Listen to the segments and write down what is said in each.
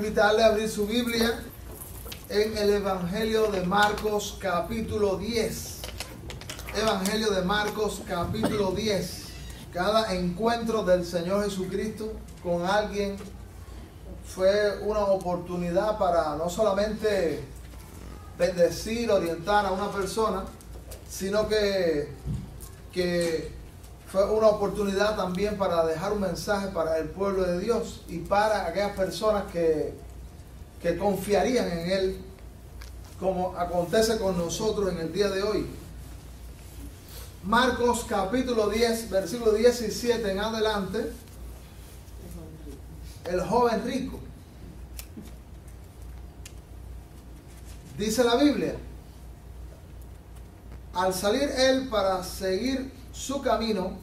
invitarle a abrir su Biblia en el Evangelio de Marcos capítulo 10. Evangelio de Marcos capítulo 10. Cada encuentro del Señor Jesucristo con alguien fue una oportunidad para no solamente bendecir, orientar a una persona, sino que fue una oportunidad también para dejar un mensaje para el pueblo de Dios y para aquellas personas que confiarían en Él, como acontece con nosotros en el día de hoy. Marcos capítulo 10, versículo 17 en adelante, el joven rico. Dice la Biblia: al salir él para seguir su camino,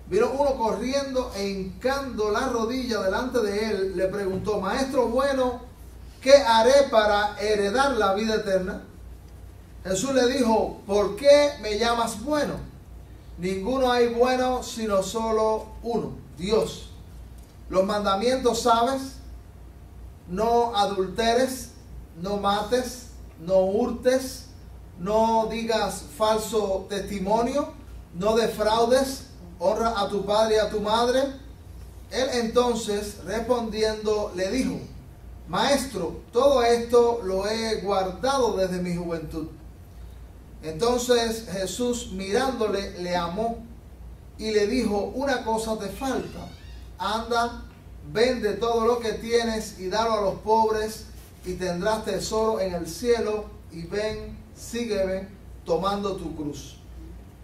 vino uno corriendo e hincando la rodilla delante de él, le preguntó: Maestro bueno, ¿qué haré para heredar la vida eterna? Jesús le dijo: ¿por qué me llamas bueno? Ninguno hay bueno sino solo uno, Dios. Los mandamientos sabes: no adulteres, no mates, no hurtes, no digas falso testimonio, no defraudes, honra a tu padre y a tu madre. Él entonces respondiendo le dijo: Maestro, todo esto lo he guardado desde mi juventud. Entonces Jesús mirándole le amó y le dijo: una cosa te falta, anda, vende todo lo que tienes y dalo a los pobres y tendrás tesoro en el cielo, y ven, sígueme tomando tu cruz.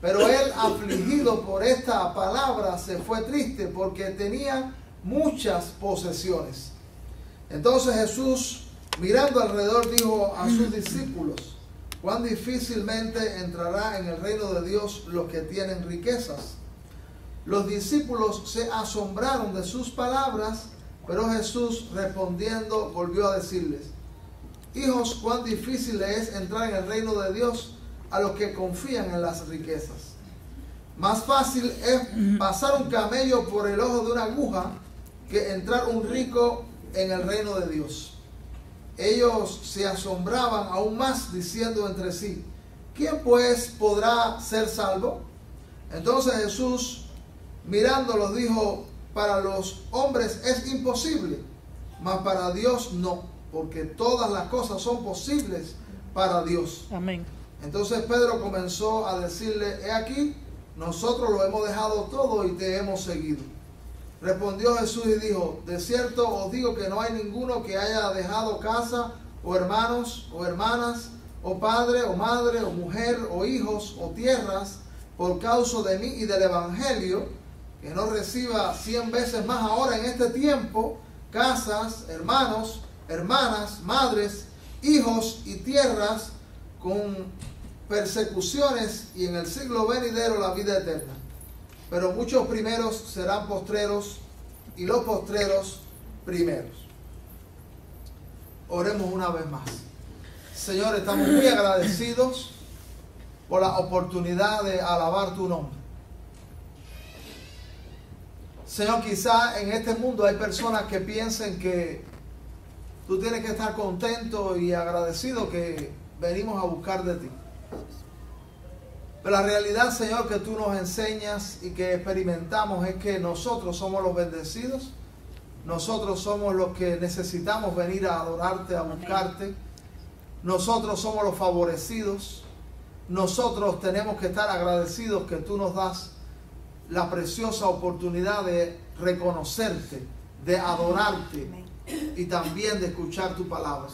Pero él, afligido por esta palabra, se fue triste porque tenía muchas posesiones. Entonces Jesús, mirando alrededor, dijo a sus discípulos: cuán difícilmente entrará en el reino de Dios los que tienen riquezas. Los discípulos se asombraron de sus palabras, pero Jesús respondiendo volvió a decirles: hijos, cuán difícil es entrar en el reino de Dios a los que confían en las riquezas. Más fácil es pasar un camello por el ojo de una aguja que entrar un rico en el reino de Dios. Ellos se asombraban aún más, diciendo entre sí: ¿quién pues podrá ser salvo? Entonces Jesús, mirándolos, dijo: para los hombres es imposible, mas para Dios no, porque todas las cosas son posibles para Dios. Amén. Entonces Pedro comenzó a decirle: he aquí, nosotros lo hemos dejado todo y te hemos seguido. Respondió Jesús y dijo: de cierto os digo que no hay ninguno que haya dejado casa, o hermanos, o hermanas, o padre, o madre, o mujer, o hijos, o tierras, por causa de mí y del Evangelio, que no reciba 100 veces más ahora en este tiempo, casas, hermanos, hermanas, madres, hijos y tierras, con persecuciones, y en el siglo venidero la vida eterna. Pero muchos primeros serán postreros, y los postreros primeros. Oremos una vez más. Señor, estamos muy agradecidos por la oportunidad de alabar tu nombre. Señor, quizá en este mundo hay personas que piensen que tú tienes que estar contento y agradecido que venimos a buscar de ti. Pero la realidad, Señor, que tú nos enseñas y que experimentamos es que nosotros somos los bendecidos. Nosotros somos los que necesitamos venir a adorarte, a buscarte. Nosotros somos los favorecidos. Nosotros tenemos que estar agradecidos que tú nos das la preciosa oportunidad de reconocerte, de adorarte y también de escuchar tu palabra.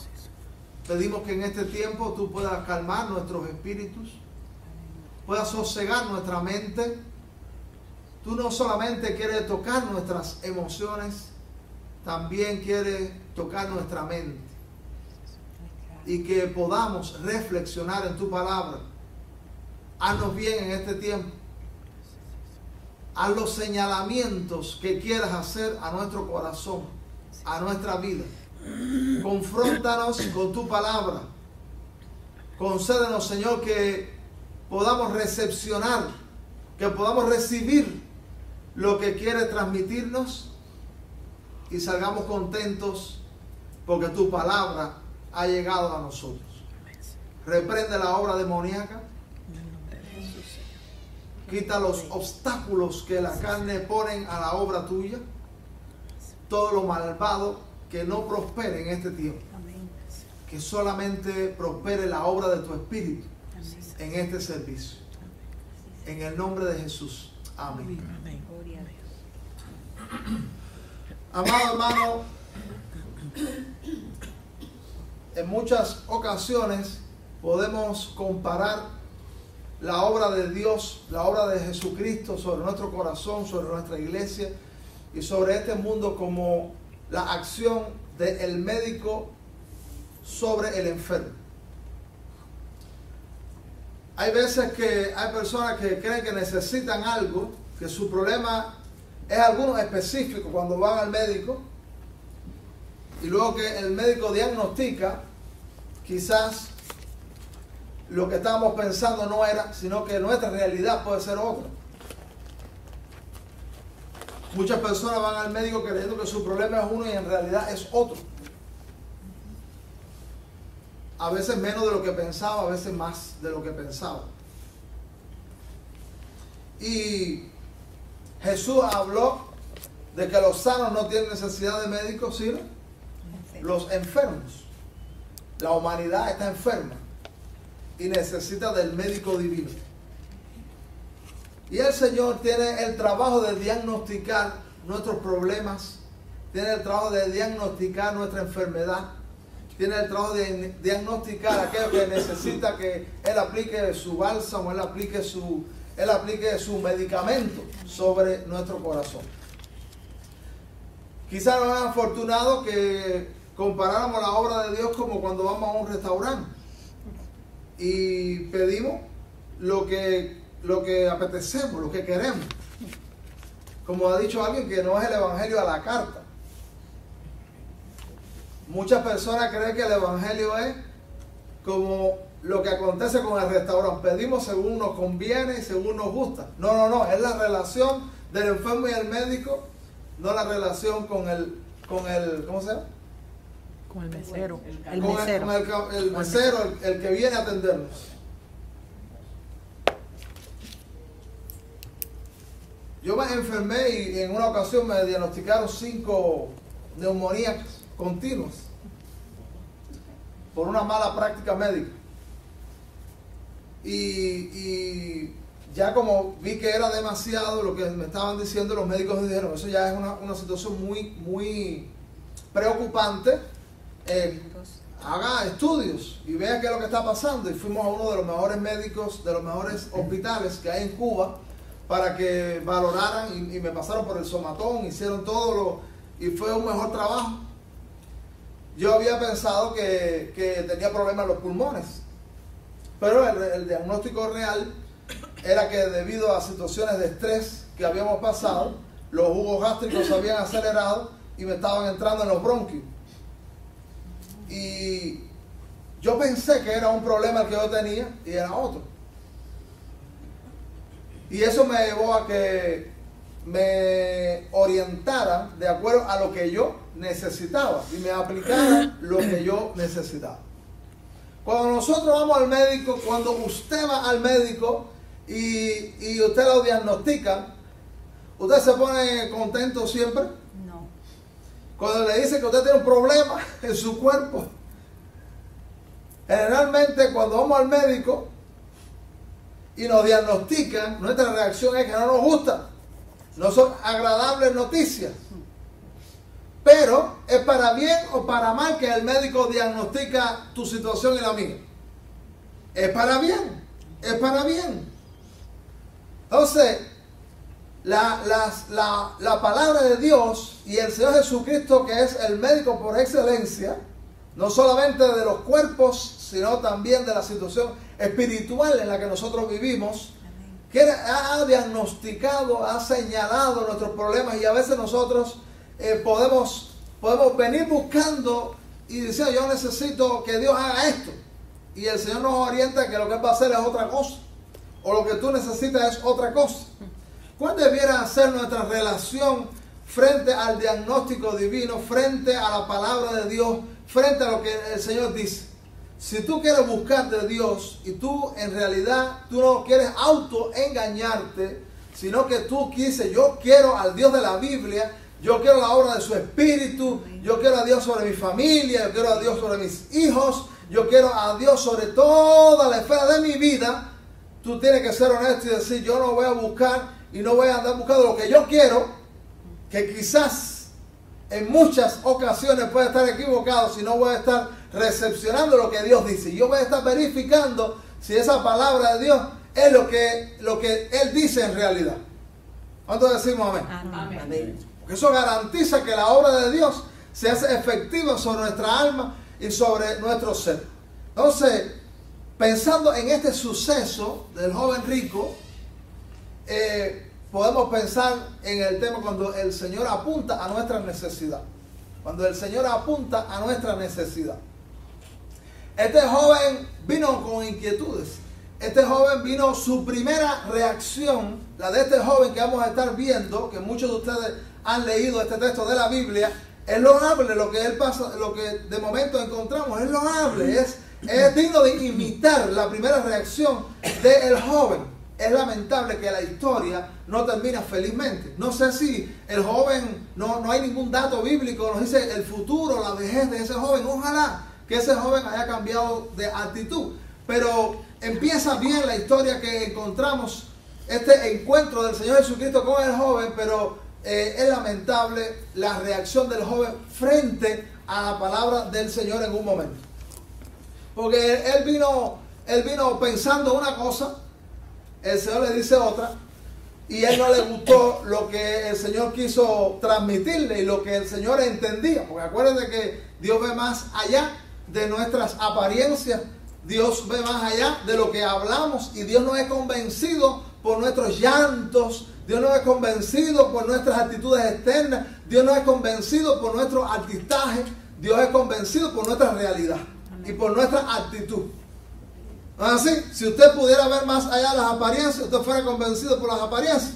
Pedimos que en este tiempo tú puedas calmar nuestros espíritus, puedas sosegar nuestra mente. Tú no solamente quieres tocar nuestras emociones, también quieres tocar nuestra mente, y que podamos reflexionar en tu palabra. Haznos bien en este tiempo. Haz los señalamientos que quieras hacer a nuestro corazón, a nuestra vida. Confróntanos con tu palabra. Concédenos, Señor, que podamos recepcionar, que podamos recibir lo que quiere transmitirnos y salgamos contentos porque tu palabra ha llegado a nosotros. Reprende la obra demoníaca. Quita los obstáculos que la carne ponen a la obra tuya. Todo lo malvado que no prospere en este tiempo. Que solamente prospere la obra de tu espíritu en este servicio. En el nombre de Jesús. Amén. Amado hermano, en muchas ocasiones podemos comparar la obra de Dios, la obra de Jesucristo sobre nuestro corazón, sobre nuestra iglesia y sobre este mundo como la acción del médico sobre el enfermo. Hay veces que hay personas que creen que necesitan algo, que su problema es alguno específico cuando van al médico, y luego que el médico diagnostica, quizás lo que estábamos pensando no era, sino que nuestra realidad puede ser otra. Muchas personas van al médico creyendo que su problema es uno y en realidad es otro. A veces menos de lo que pensaba, a veces más de lo que pensaba. Y Jesús habló de que los sanos no tienen necesidad de médicos, sino los enfermos. La humanidad está enferma y necesita del médico divino. Y el Señor tiene el trabajo de diagnosticar nuestros problemas, tiene el trabajo de diagnosticar nuestra enfermedad, tiene el trabajo de diagnosticar aquello que necesita que Él aplique su bálsamo, Él aplique su medicamento sobre nuestro corazón. Quizás nos es afortunado que comparáramos la obra de Dios como cuando vamos a un restaurante y pedimos lo que apetecemos, lo que queremos. Como ha dicho alguien, que no es el evangelio a la carta. Muchas personas creen que el evangelio es como lo que acontece con el restaurante. Pedimos según nos conviene y según nos gusta. No. Es la relación del enfermo y el médico, no la relación con el ¿cómo se llama? Con el mesero. El mesero, el que viene a atendernos. Yo me enfermé y en una ocasión me diagnosticaron 5 neumonías continuas por una mala práctica médica. Y ya como vi que era demasiado lo que me estaban diciendo, los médicos dijeron, eso ya es una situación muy preocupante. Haga estudios y vea qué es lo que está pasando. Y fuimos a uno de los mejores médicos, de los mejores hospitales que hay en Cuba, para que valoraran y me pasaron por el somatón, hicieron todo y fue un mejor trabajo. Yo había pensado que tenía problemas en los pulmones, pero el diagnóstico real era que debido a situaciones de estrés que habíamos pasado, los jugos gástricos se habían acelerado y me estaban entrando en los bronquios. Y yo pensé que era un problema el que yo tenía y era otro. Y eso me llevó a que me orientaran de acuerdo a lo que yo necesitaba y me aplicaran lo que yo necesitaba. Cuando nosotros vamos al médico, cuando usted va al médico y usted lo diagnostica, ¿usted se pone contento siempre? No. Cuando le dice que usted tiene un problema en su cuerpo, generalmente cuando vamos al médico y nos diagnostican, nuestra reacción es que no nos gusta. No son agradables noticias. Pero es para bien o para mal que el médico diagnostica tu situación y la mía. Es para bien. Es para bien. Entonces, la palabra de Dios y el Señor Jesucristo, que es el médico por excelencia, no solamente de los cuerpos, sino también de la situación espiritual en la que nosotros vivimos, que ha diagnosticado, ha señalado nuestros problemas, y a veces nosotros podemos venir buscando y decir, yo necesito que Dios haga esto, y el Señor nos orienta que lo que Él va a hacer es otra cosa, o lo que tú necesitas es otra cosa. ¿Cuál debiera ser nuestra relación frente al diagnóstico divino, frente a la palabra de Dios, frente a lo que el Señor dice. Si tú quieres buscar de Dios y tú en realidad tú no quieres autoengañarte, sino que tú dices, yo quiero al Dios de la Biblia, yo quiero la obra de su Espíritu, yo quiero a Dios sobre mi familia, yo quiero a Dios sobre mis hijos, yo quiero a Dios sobre toda la esfera de mi vida, tú tienes que ser honesto y decir, yo no voy a buscar y no voy a andar buscando lo que yo quiero, que quizás en muchas ocasiones puede estar equivocado, si no voy a estar recepcionando lo que Dios dice. Yo voy a estar verificando si esa palabra de Dios es lo que Él dice en realidad. ¿Cuántos decimos amén? Amén. Porque eso garantiza que la obra de Dios se hace efectiva sobre nuestra alma y sobre nuestro ser. Entonces, pensando en este suceso del joven rico, podemos pensar en el tema cuando el Señor apunta a nuestra necesidad. Cuando el Señor apunta a nuestra necesidad. Este joven vino con inquietudes. Este joven vino, su primera reacción, la de este joven que vamos a estar viendo, que muchos de ustedes han leído este texto de la Biblia, es loable lo que él pasa, lo que de momento encontramos, es loable, es digno de imitar la primera reacción del joven. Es lamentable que la historia no termina felizmente. No sé si el joven, no hay ningún dato bíblico, nos dice el futuro, la vejez de ese joven. Ojalá que ese joven haya cambiado de actitud. Pero empieza bien la historia que encontramos, este encuentro del Señor Jesucristo con el joven, pero es lamentable la reacción del joven frente a la palabra del Señor en un momento. Porque él vino pensando una cosa, el Señor le dice otra, y a él no le gustó lo que el Señor quiso transmitirle y lo que el Señor entendía. Porque acuérdense que Dios ve más allá de nuestras apariencias, Dios ve más allá de lo que hablamos, y Dios no es convencido por nuestros llantos, Dios no es convencido por nuestras actitudes externas, Dios no es convencido por nuestro artistaje, Dios es convencido por nuestra realidad y por nuestra actitud. ¿No es así? Si usted pudiera ver más allá de las apariencias, usted fuera convencido por las apariencias,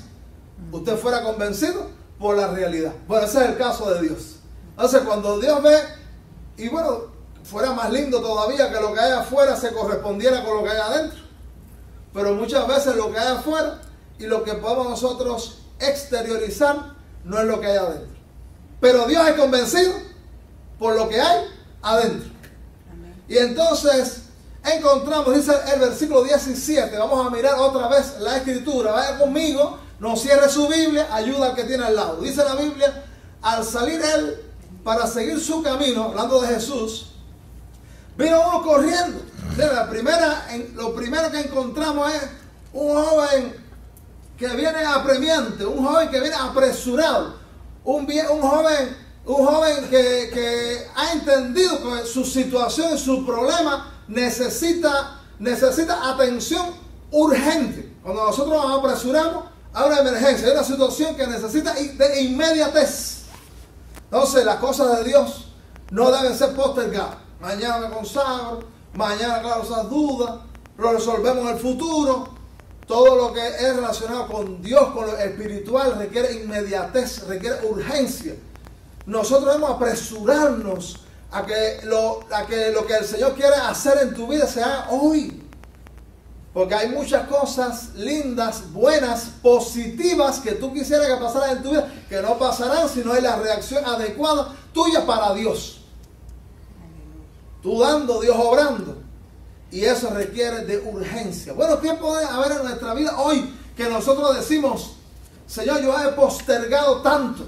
usted fuera convencido por la realidad. Bueno, ese es el caso de Dios. Entonces, cuando Dios ve, y bueno, fuera más lindo todavía que lo que hay afuera se correspondiera con lo que hay adentro. Pero muchas veces lo que hay afuera y lo que podemos nosotros exteriorizar no es lo que hay adentro. Pero Dios es convencido por lo que hay adentro. Amén. Y entonces encontramos, dice el versículo 17, vamos a mirar otra vez la escritura. Vaya conmigo, no cierre su Biblia, ayuda al que tiene al lado. Dice la Biblia, al salir él para seguir su camino, hablando de Jesús, vino uno corriendo. Lo primero que encontramos es un joven que viene apremiante, un joven que viene apresurado, un joven que ha entendido que su situación, su problema necesita atención urgente. Cuando nosotros nos apresuramos a una emergencia, hay una situación que necesita de inmediatez. Entonces las cosas de Dios no deben ser postergadas. Mañana me consagro, mañana claro esas dudas, lo resolvemos en el futuro. Todo lo que es relacionado con Dios, con lo espiritual, requiere inmediatez, requiere urgencia. Nosotros debemos apresurarnos a que lo que el Señor quiere hacer en tu vida se haga hoy. Porque hay muchas cosas lindas, buenas, positivas que tú quisieras que pasaran en tu vida, que no pasarán si no hay la reacción adecuada tuya para Dios. Tú dando, Dios obrando. Y eso requiere de urgencia. Bueno, ¿qué puede haber en nuestra vida hoy que nosotros decimos, Señor, yo he postergado tanto?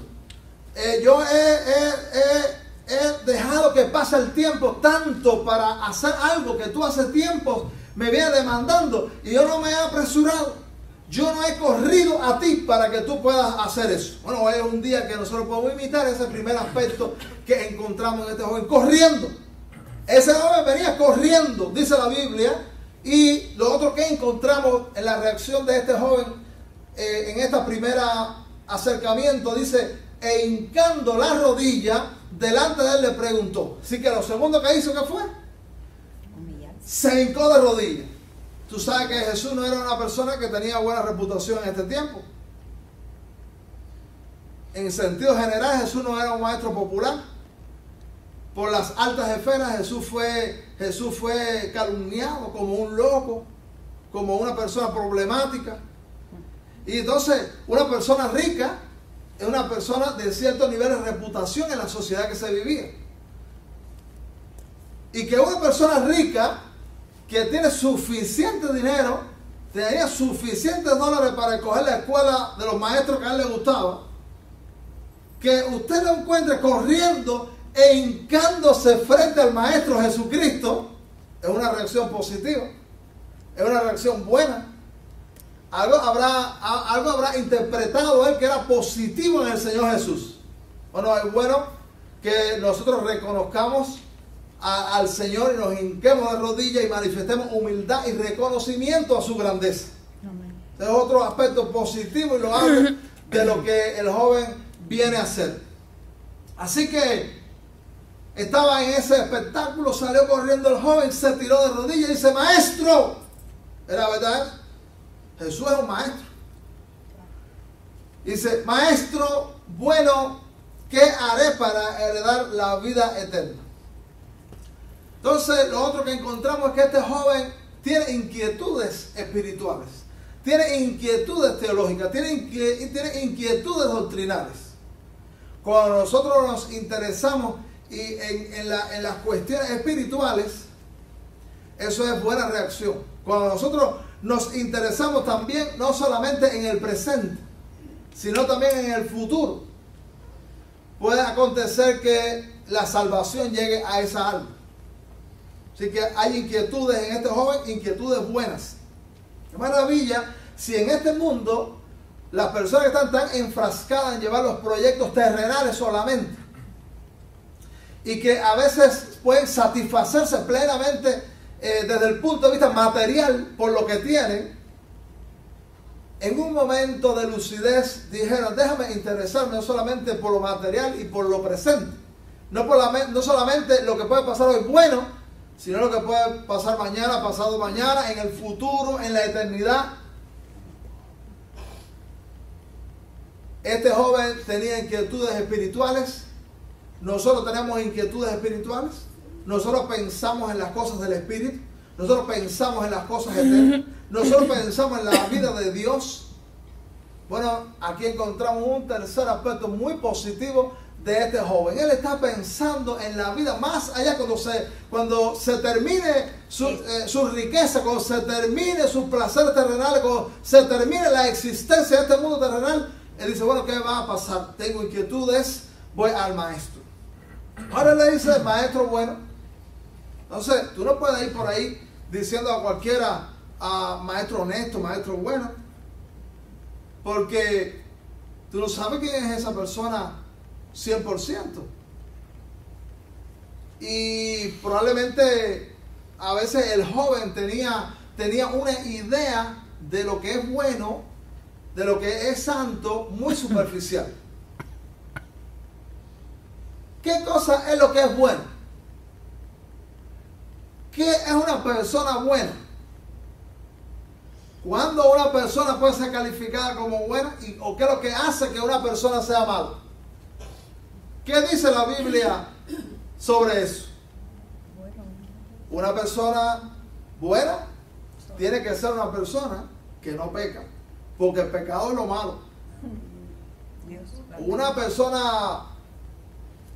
Yo he dejado que pase el tiempo tanto para hacer algo que tú hace tiempo me vienes demandando y yo no me he apresurado. Yo no he corrido a ti para que tú puedas hacer eso. Bueno, hoy es un día que nosotros podemos imitar ese primer aspecto que encontramos en este joven, corriendo. Ese joven venía corriendo, dice la Biblia, y lo otro que encontramos en la reacción de este joven en esta primera acercamiento, dice, e hincando la rodilla, delante de él le preguntó. Así que lo segundo que hizo, ¿qué fue? Se hincó de rodillas. Tú sabes que Jesús no era una persona que tenía buena reputación en este tiempo. En sentido general, Jesús no era un maestro popular. Por las altas esferas, Jesús fue calumniado como un loco, como una persona problemática. Y entonces, una persona rica es una persona de cierto nivel de reputación en la sociedad que se vivía. Y que una persona rica, que tiene suficiente dinero, tenía suficientes dólares para escoger la escuela de los maestros que a él le gustaba, que usted lo encuentre corriendo e hincándose frente al Maestro Jesucristo, es una reacción positiva, es una reacción buena. Algo habrá interpretado él que era positivo en el Señor Jesús. Bueno, es bueno que nosotros reconozcamos al Señor y nos hinquemos de rodillas y manifestemos humildad y reconocimiento a su grandeza. Amén. Es otro aspecto positivo y loable de lo que el joven viene a hacer. Así que estaba en ese espectáculo, salió corriendo el joven, se tiró de rodillas y dice: maestro. ¿Era verdad? Jesús es un maestro. Dice: maestro bueno, ¿qué haré para heredar la vida eterna? Entonces, lo otro que encontramos es que este joven tiene inquietudes espirituales, tiene inquietudes teológicas, tiene inquietudes doctrinales. Cuando nosotros nos interesamos en las cuestiones espirituales, eso es buena reacción. Cuando nosotros nos interesamos también, no solamente en el presente, sino también en el futuro, puede acontecer que la salvación llegue a esa alma. Así que hay inquietudes en este joven, inquietudes buenas. Qué maravilla si en este mundo las personas que están tan enfrascadas en llevar los proyectos terrenales solamente, y que a veces pueden satisfacerse plenamente desde el punto de vista material por lo que tienen, en un momento de lucidez dijeron: déjame interesarme no solamente por lo material y por lo presente, no solamente lo que puede pasar hoy bueno, sino lo que puede pasar mañana, pasado mañana, en el futuro, en la eternidad. Este joven tenía inquietudes espirituales. Nosotros tenemos inquietudes espirituales. Nosotros pensamos en las cosas del Espíritu. Nosotros pensamos en las cosas eternas. Nosotros pensamos en la vida de Dios. Bueno, aquí encontramos un tercer aspecto muy positivo de este joven. Él está pensando en la vida más allá, cuando se termine su riqueza, cuando se termine sus placeres terrenales, cuando se termine la existencia de este mundo terrenal. Él dice: bueno, ¿qué va a pasar? Tengo inquietudes, voy al maestro. Ahora le dice: maestro bueno. Entonces, tú no puedes ir por ahí diciendo a cualquiera maestro honesto, maestro bueno, porque tú no sabes quién es esa persona 100%. Y probablemente a veces el joven tenía una idea de lo que es bueno, de lo que es santo, muy superficial. ¿Qué cosa es lo que es bueno? ¿Qué es una persona buena? ¿Cuándo una persona puede ser calificada como buena? ¿O qué es lo que hace que una persona sea mala? ¿Qué dice la Biblia sobre eso? Una persona buena tiene que ser una persona que no peca, porque el pecado es lo malo. Una persona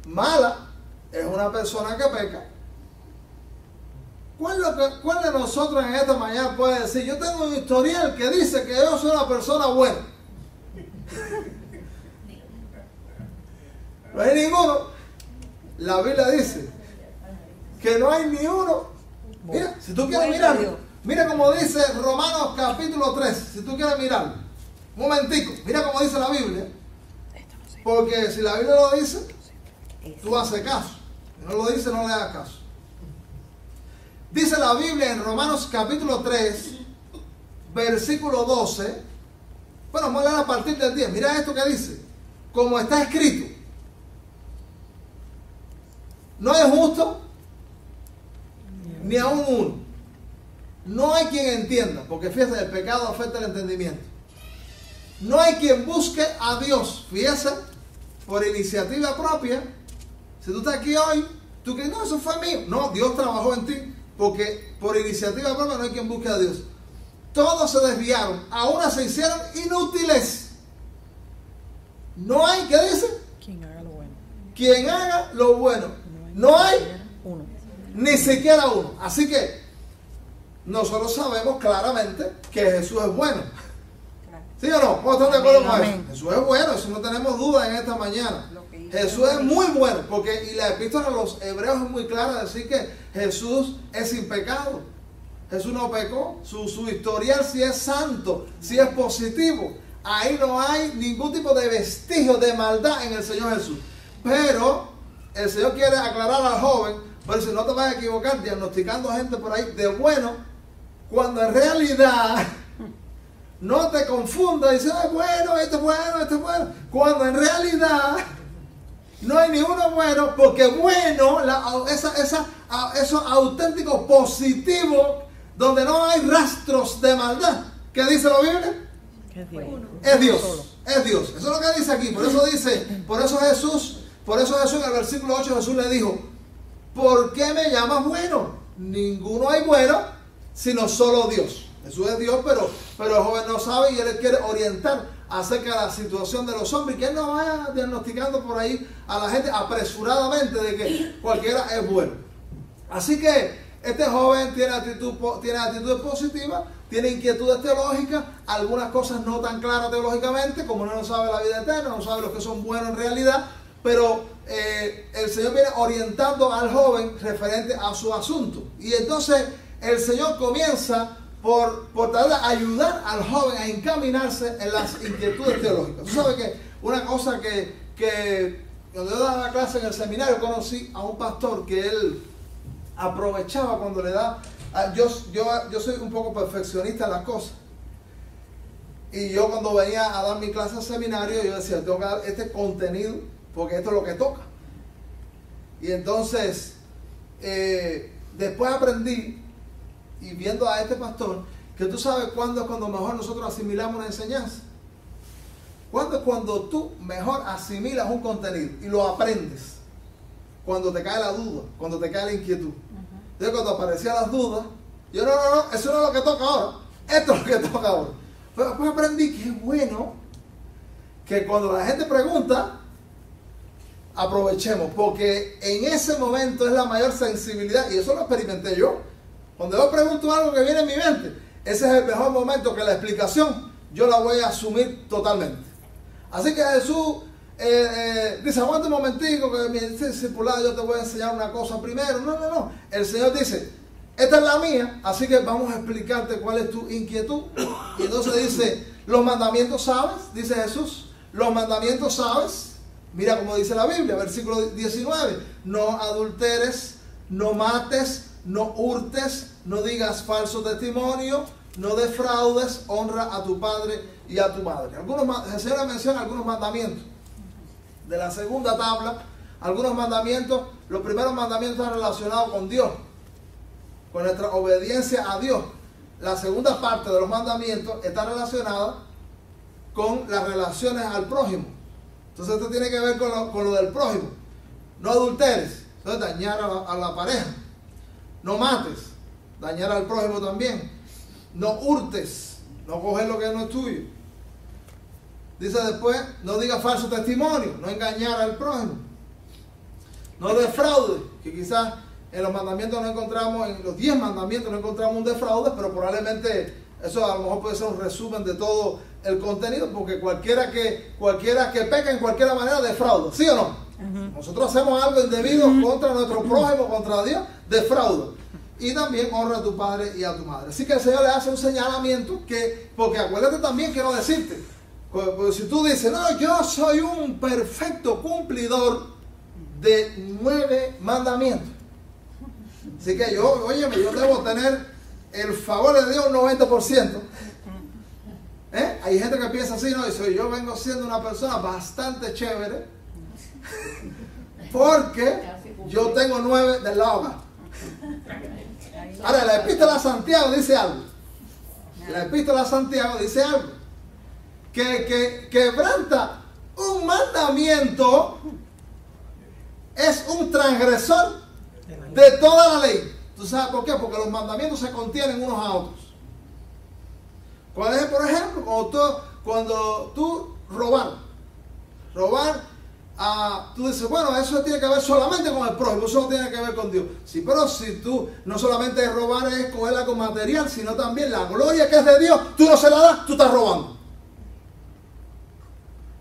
mala es una persona que peca. ¿Cuál de nosotros en esta mañana puede decir: yo tengo un historial que dice que yo soy una persona buena? No hay ninguno. La Biblia dice que no hay ni uno. Mira, si tú quieres mirarlo, mira como dice Romanos capítulo 3. Si tú quieres mirarlo, un momentico, mira como dice la Biblia. Porque si la Biblia lo dice, tú haces caso. Si no lo dice, no le hagas caso. Dice la Biblia en Romanos capítulo 3, versículo 12. Bueno, vamos a leer a partir del 10. Mira esto que dice: como está escrito, no es justo ni aún uno. No hay quien entienda, porque fíjese, el pecado afecta el entendimiento. No hay quien busque a Dios. Fíjese, por iniciativa propia. Si tú estás aquí hoy, tú crees, no, eso fue mío. No, Dios trabajó en ti, porque por iniciativa propia no hay quien busque a Dios. Todos se desviaron, aún se hicieron inútiles. No hay, ¿qué dice? Quien haga lo bueno. Quien haga lo bueno. No hay uno. ni siquiera uno. Así que nosotros sabemos claramente que Jesús es bueno. ¿Sí o no? ¿Cómo están de acuerdo con eso? Jesús es bueno, eso no tenemos duda en esta mañana. Jesús es muy bueno, porque y la epístola a los hebreos es muy clara, decir que Jesús es sin pecado. Jesús no pecó, su historial sí es santo, sí es positivo. Ahí no hay ningún tipo de vestigio de maldad en el Señor Jesús. Pero el Señor quiere aclarar al joven, pero si no te vas a equivocar diagnosticando gente por ahí de bueno, cuando en realidad no te confundas diciendo, es bueno, este es bueno, este es bueno. Cuando en realidad no hay ni uno bueno, porque bueno, eso auténtico, positivo, donde no hay rastros de maldad. ¿Qué dice la Biblia? Es Dios, es Dios. Eso es lo que dice aquí. Por eso dice, por eso Jesús en el versículo 8 Jesús le dijo, ¿por qué me llamas bueno? Ninguno hay bueno, sino solo Dios. Jesús es Dios, pero el joven no sabe y él quiere orientar acerca de la situación de los hombres, y que él no vaya diagnosticando por ahí a la gente apresuradamente de que cualquiera es bueno. Así que este joven tiene actitudes positivas, tiene inquietudes teológicas, algunas cosas no tan claras teológicamente, como uno no sabe la vida eterna, no sabe lo que son buenos en realidad, pero el Señor viene orientando al joven referente a su asunto. Y entonces el Señor comienza por tratar de ayudar al joven a encaminarse en las inquietudes teológicas. Tú sabes que una cosa que cuando yo daba clase en el seminario conocí a un pastor que él aprovechaba cuando le da... Yo soy un poco perfeccionista en las cosas. Y yo cuando venía a dar mi clase al seminario, yo decía, tengo que dar este contenido porque esto es lo que toca. Y entonces, después aprendí, y viendo a este pastor, que tú sabes cuándo es cuando mejor nosotros asimilamos una enseñanza. ¿Cuándo es cuando tú mejor asimilas un contenido y lo aprendes? Cuando te cae la duda, cuando te cae la inquietud. Entonces cuando aparecían las dudas, yo no, eso no es lo que toca ahora, esto es lo que toca ahora. Pero después aprendí que es bueno que cuando la gente pregunta, aprovechemos, porque en ese momento es la mayor sensibilidad, y eso lo experimenté yo. Cuando yo pregunto algo que viene en mi mente, ese es el mejor momento que la explicación yo la voy a asumir totalmente. Así que Jesús dice, aguanta un momentico que mi discipulado yo te voy a enseñar una cosa primero. No. El Señor dice, esta es la mía, así que vamos a explicarte cuál es tu inquietud. Y entonces dice, los mandamientos sabes, dice Jesús, los mandamientos sabes. Mira cómo dice la Biblia, versículo 19, no adulteres, no mates, no hurtes, no digas falso testimonio, no defraudes, honra a tu padre y a tu madre. El Señor menciona algunos mandamientos. De la segunda tabla, algunos mandamientos, los primeros mandamientos están relacionados con Dios, con nuestra obediencia a Dios. La segunda parte de los mandamientos está relacionada con las relaciones al prójimo. Entonces esto tiene que ver con lo del prójimo. No adulteres, entonces dañar a la pareja. No mates, dañar al prójimo también. No hurtes, no coger lo que no es tuyo. Dice después, no digas falso testimonio, no engañar al prójimo. No defraudes, que quizás en los mandamientos no encontramos, en los 10 mandamientos no encontramos un defraude, pero probablemente eso a lo mejor puede ser un resumen de todo el contenido, porque cualquiera que peca en cualquier manera defrauda, ¿sí o no? Nosotros hacemos algo indebido contra nuestro prójimo, contra Dios, defrauda. Y también honra a tu padre y a tu madre. Así que el Señor le hace un señalamiento porque acuérdate también, quiero decirte, pues si tú dices, no, yo soy un perfecto cumplidor de 9 mandamientos. Así que yo debo tener el favor de Dios un 90%. Hay gente que piensa así, no, y yo vengo siendo una persona bastante chévere porque yo tengo 9 de la hoja. Ahora, la epístola a Santiago dice algo. La epístola a Santiago dice algo que quebranta Un mandamiento es un transgresor de toda la ley. ¿Tú sabes por qué? Porque los mandamientos se contienen unos a otros. ¿Cuál es, por ejemplo? Cuando tú robar, tú dices, bueno, eso tiene que ver solamente con el prójimo, eso no tiene que ver con Dios. Sí, pero si tú no solamente robar es coger algo material, sino también la gloria que es de Dios, tú no se la das, tú estás robando.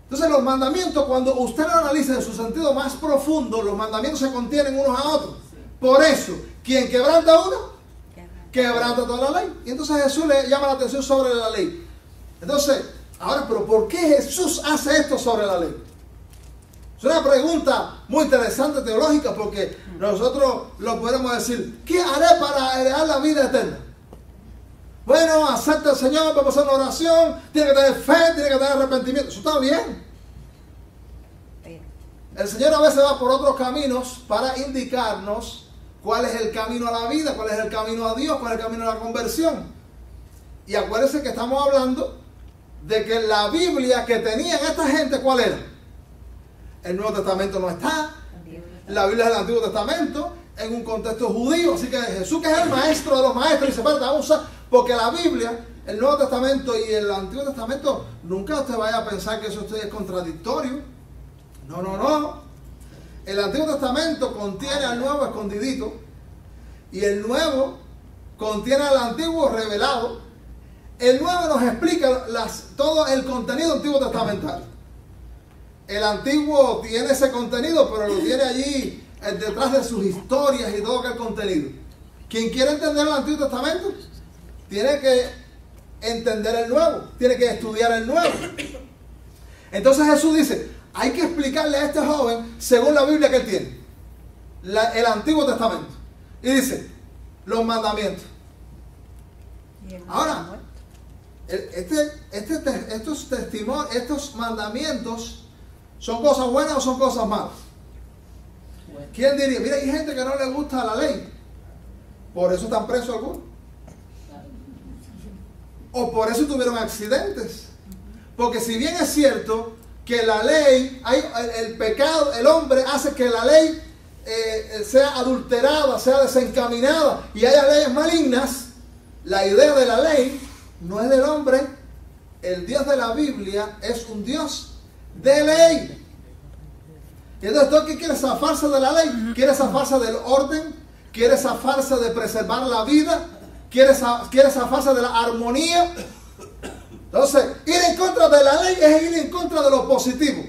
Entonces los mandamientos, cuando usted lo analiza en su sentido más profundo, los mandamientos se contienen unos a otros. Por eso, quien quebranta uno, quebranta toda la ley. Y entonces Jesús le llama la atención sobre la ley. Entonces, ahora, pero ¿por qué Jesús hace esto sobre la ley? Es una pregunta muy interesante teológica, porque nosotros lo podemos decir, ¿qué haré para heredar la vida eterna? Bueno, acepta al Señor, vamos a hacer una oración, tiene que tener fe, tiene que tener arrepentimiento. Eso está bien. El Señor a veces va por otros caminos para indicarnos cuál es el camino a la vida, cuál es el camino a Dios, cuál es el camino a la conversión. Y acuérdense que estamos hablando de que la Biblia que tenían esta gente, ¿cuál era? El Nuevo Testamento no está, la Biblia es del Antiguo Testamento, en un contexto judío. Así que Jesús, que es el maestro de los maestros, dice, vamos a usar, porque la Biblia, el Nuevo Testamento y el Antiguo Testamento, nunca usted vaya a pensar que eso es contradictorio. No. El Antiguo Testamento contiene al Nuevo escondidito y el Nuevo contiene al Antiguo revelado. El Nuevo nos explica todo el contenido antiguo testamentario. El Antiguo tiene ese contenido, pero lo tiene allí detrás de sus historias y todo aquel contenido. Quien quiere entender el Antiguo Testamento tiene que entender el Nuevo, tiene que estudiar el Nuevo. Entonces Jesús dice, hay que explicarle a este joven según la Biblia que él tiene, el Antiguo Testamento. Y dice, los mandamientos. Ahora, estos testimonios, estos mandamientos, ¿son cosas buenas o son cosas malas? ¿Quién diría? Mira, hay gente que no le gusta la ley, por eso están presos algunos. O por eso tuvieron accidentes. Porque si bien es cierto que la ley, el pecado, el hombre hace que la ley sea adulterada, sea desencaminada y haya leyes malignas, la idea de la ley no es del hombre. El Dios de la Biblia es un Dios de ley. Y entonces todo el que quiere zafarse de la ley, quiere zafarse del orden, quiere zafarse de preservar la vida, quiere zafarse de la armonía. Entonces, ir en contra de la ley es ir en contra de lo positivo.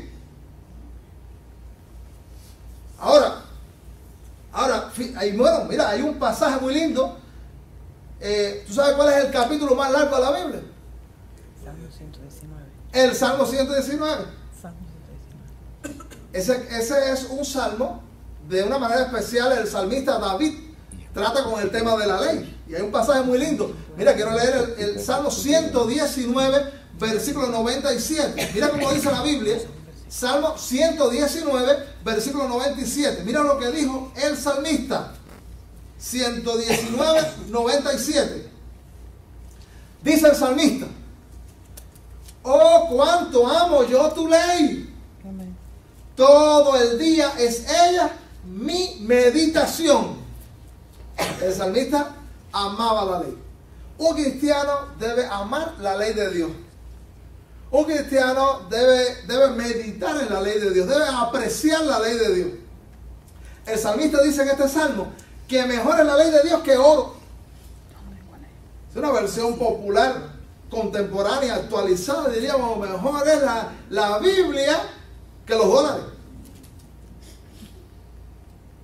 Ahora, bueno, mira, hay un pasaje muy lindo. ¿Tú sabes cuál es el capítulo más largo de la Biblia? Salmo 119. El Salmo 119. Salmo 119. Ese es un salmo, de una manera especial, el salmista David trata con el tema de la ley. Y hay un pasaje muy lindo. Mira, quiero leer el Salmo 119, versículo 97. Mira cómo dice la Biblia. Salmo 119, versículo 97. Mira lo que dijo el salmista. 119, 97. Dice el salmista: oh, cuánto amo yo tu ley. Amén. Todo el día es ella mi meditación. El salmista amaba la ley. Un cristiano debe amar la ley de Dios. Un cristiano debe meditar en la ley de Dios, debe apreciar la ley de Dios. El salmista dice en este salmo que mejor es la ley de Dios que oro. Es una versión popular, contemporánea, actualizada, diríamos, mejor es la Biblia que los dólares.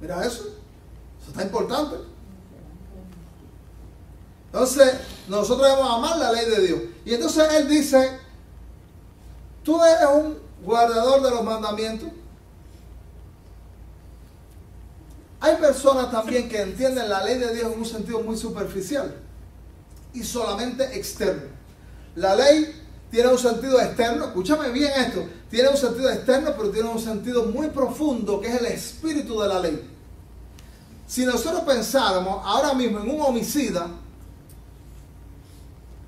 Mira eso está importante. Entonces, nosotros debemos amar la ley de Dios. Y entonces él dice, tú eres un guardador de los mandamientos. Hay personas también que entienden la ley de Dios en un sentido muy superficial y solamente externo. La ley tiene un sentido externo, escúchame bien esto, tiene un sentido externo, pero tiene un sentido muy profundo, que es el espíritu de la ley. Si nosotros pensáramos ahora mismo en un homicida,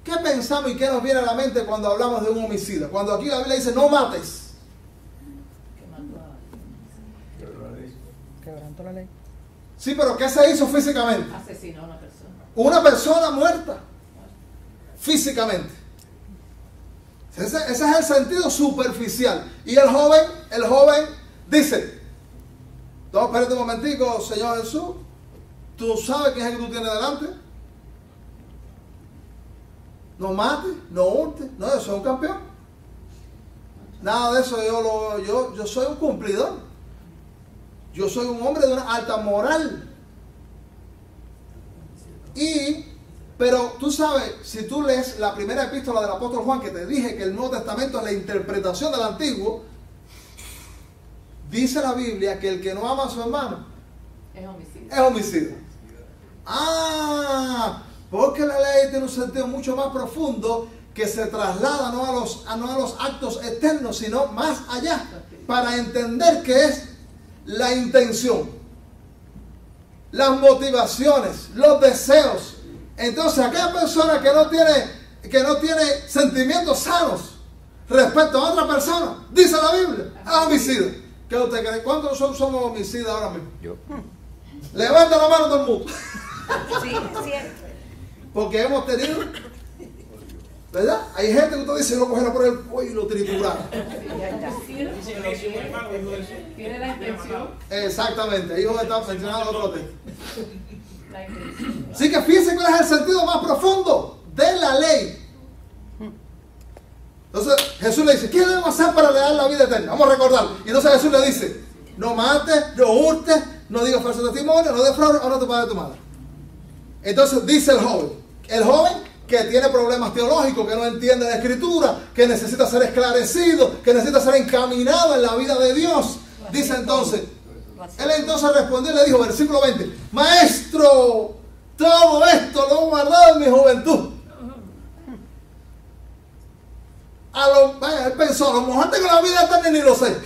¿qué pensamos y qué nos viene a la mente cuando hablamos de un homicida? Cuando aquí la Biblia dice no mates. Quebrantó la ley. Sí, pero ¿qué se hizo físicamente? Asesinó a una persona. Una persona muerta. Físicamente. Ese es el sentido superficial. Y el joven dice, no, espérate un momentico, Señor Jesús, ¿tú sabes quién es el que tú tienes delante? No mates, no hurtes, no, yo soy un campeón. Nada de eso, yo soy un cumplidor. Yo soy un hombre de una alta moral. Pero tú sabes, si tú lees la primera epístola del apóstol Juan, que te dije que el Nuevo Testamento es la interpretación del Antiguo, dice la Biblia que el que no ama a su hermano Es homicidio. es homicida. Porque la ley tiene un sentido mucho más profundo que se traslada no a los actos externos, sino más allá, para entender qué es la intención, las motivaciones, los deseos. Entonces, aquella persona que no tiene sentimientos sanos respecto a otra persona, dice la Biblia, es homicida. ¿Qué usted cree? ¿Cuántos somos homicidas ahora mismo? Yo. Levanta la mano todo el mundo. Sí, es cierto. Porque hemos tenido, ¿verdad? Hay gente que usted dice, lo cogerá por el cuello y lo triturará. Tiene la intención. Exactamente, ahí donde está mencionado otro texto. La intención. Así que fíjense cuál es el sentido más profundo de la ley. Entonces Jesús le dice, ¿qué debemos hacer para le dar la vida eterna? Vamos a recordarlo. Y entonces Jesús le dice, no mates, no hurtes, no digas falso testimonio, no defraudes, honra a tu padre y a tu madre. Entonces dice el joven que tiene problemas teológicos, que no entiende la escritura, que necesita ser esclarecido, que necesita ser encaminado en la vida de Dios. Dice entonces, él entonces respondió y le dijo, versículo 20, Maestro, todo esto lo he guardado en mi juventud. Él pensó, a lo mejor tengo la vida eterna y ni lo sé.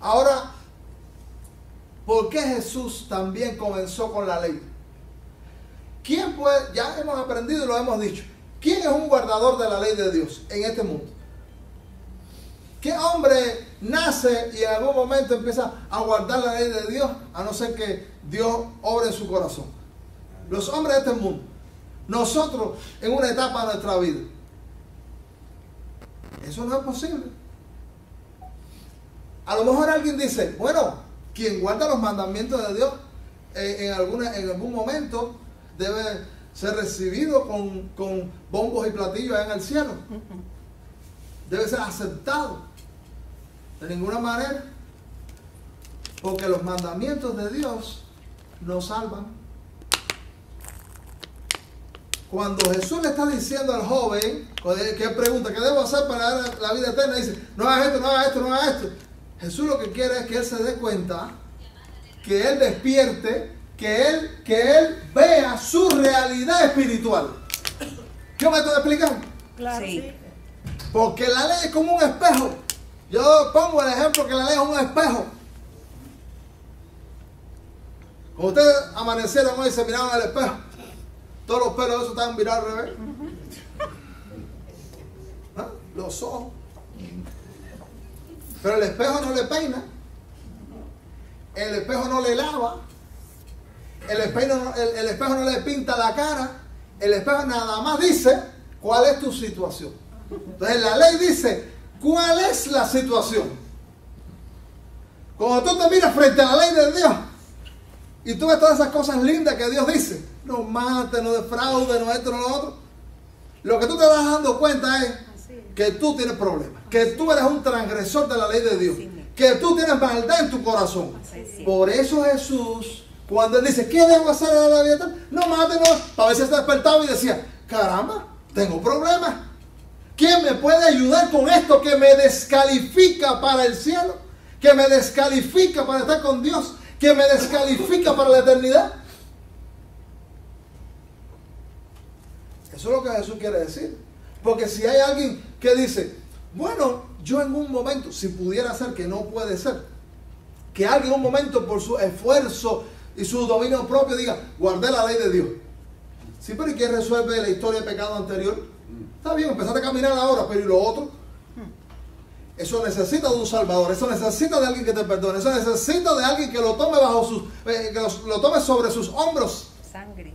Ahora, ¿por qué Jesús también comenzó con la ley? ¿Quién puede? Ya hemos aprendido y lo hemos dicho. ¿Quién es un guardador de la ley de Dios en este mundo? ¿Qué hombre nace y en algún momento empieza a guardar la ley de Dios, a no ser que Dios obre en su corazón? Los hombres de este mundo. Nosotros en una etapa de nuestra vida. Eso no es posible. A lo mejor alguien dice, bueno, quien guarda los mandamientos de Dios en algún momento debe ser recibido con bombos y platillos allá en el cielo. Debe ser aceptado. De ninguna manera. Porque los mandamientos de Dios nos salvan. Cuando Jesús le está diciendo al joven, que él pregunta, ¿qué debo hacer para dar la vida eterna? Dice, no hagas esto, no hagas esto, no hagas esto. Jesús lo que quiere es que él se dé cuenta, que él despierte, que él vea su realidad espiritual. ¿Qué me estoy explicando? Claro, Sí. sí. Porque la ley es como un espejo. Yo pongo el ejemplo que la ley es un espejo. Como ustedes amanecieron hoy y se miraron al espejo, todos los pelos de esos estaban virados al revés. ¿Ah? Los ojos. Pero el espejo no le peina. El espejo no le lava. El espejo no le pinta la cara. El espejo nada más dice cuál es tu situación. Entonces la ley dice cuál es la situación. Cuando tú te miras frente a la ley de Dios y tú ves todas esas cosas lindas que Dios dice, no mates, no defraudes, no esto, no lo otro, lo que tú te vas dando cuenta es que tú tienes problemas, que tú eres un transgresor de la ley de Dios, que tú tienes maldad en tu corazón. Por eso Jesús, cuando él dice, ¿qué debo hacer en la vida? No mates, no. A veces se despertaba y decía, caramba, tengo problemas. ¿Quién me puede ayudar con esto que me descalifica para el cielo? Que me descalifica para estar con Dios, que me descalifica para la eternidad. Eso es lo que Jesús quiere decir. Porque si hay alguien que dice, bueno, yo en un momento, si pudiera ser, que no puede ser, que alguien en un momento por su esfuerzo y su dominio propio diga, guardé la ley de Dios. Sí, pero ¿y quién resuelve la historia de pecado anterior? Está bien, empezaste a caminar ahora, pero ¿y lo otro? Eso necesita de un salvador, eso necesita de alguien que te perdone, eso necesita de alguien que lo tome bajo sus, lo tome sobre sus hombros. Sangre.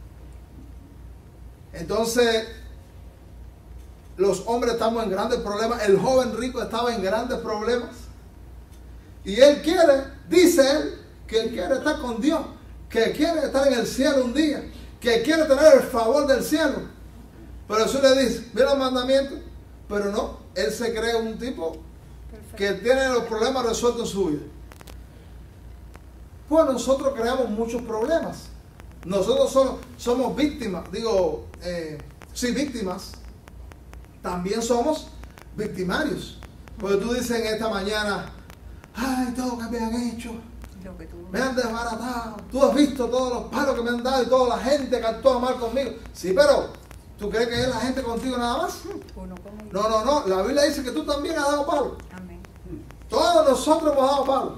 Entonces, los hombres estamos en grandes problemas. El joven rico estaba en grandes problemas. Y él quiere, dice él, que él quiere estar con Dios, que quiere estar en el cielo un día, que quiere tener el favor del cielo. Pero Jesús le dice, mira los mandamientos, pero no, él se cree un tipo que tiene los problemas resueltos en su vida. Pues nosotros creamos muchos problemas. Nosotros somos víctimas, víctimas. También somos victimarios. Porque tú dices en esta mañana, ay, todo lo que me han hecho, Lo que tú... me han desbaratado. Tú has visto todos los palos que me han dado y toda la gente que actúa mal conmigo. Sí, pero ¿tú crees que es la gente contigo nada más? Uno como yo. No. La Biblia dice que tú también has dado palos. Amén. Todos nosotros hemos dado palos.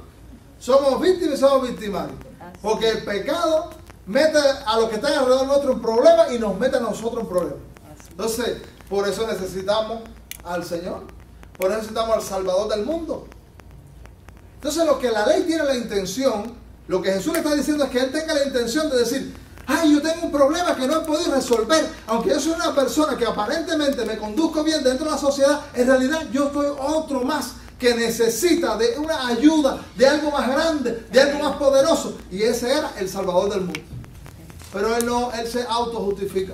Somos víctimas y somos victimarios. Porque el pecado mete a los que están alrededor nuestro en problemas y nos mete a nosotros en problemas. Entonces, por eso necesitamos al Señor. Por eso necesitamos al Salvador del mundo. Entonces, lo que la ley tiene la intención, lo que Jesús le está diciendo es que Él tenga la intención de decir, ay, yo tengo un problema que no he podido resolver. Aunque yo soy una persona que aparentemente me conduzco bien dentro de la sociedad, en realidad yo soy otro más que necesita de una ayuda, de algo más grande, de algo más poderoso. Y ese era el Salvador del mundo. Pero Él se autojustifica.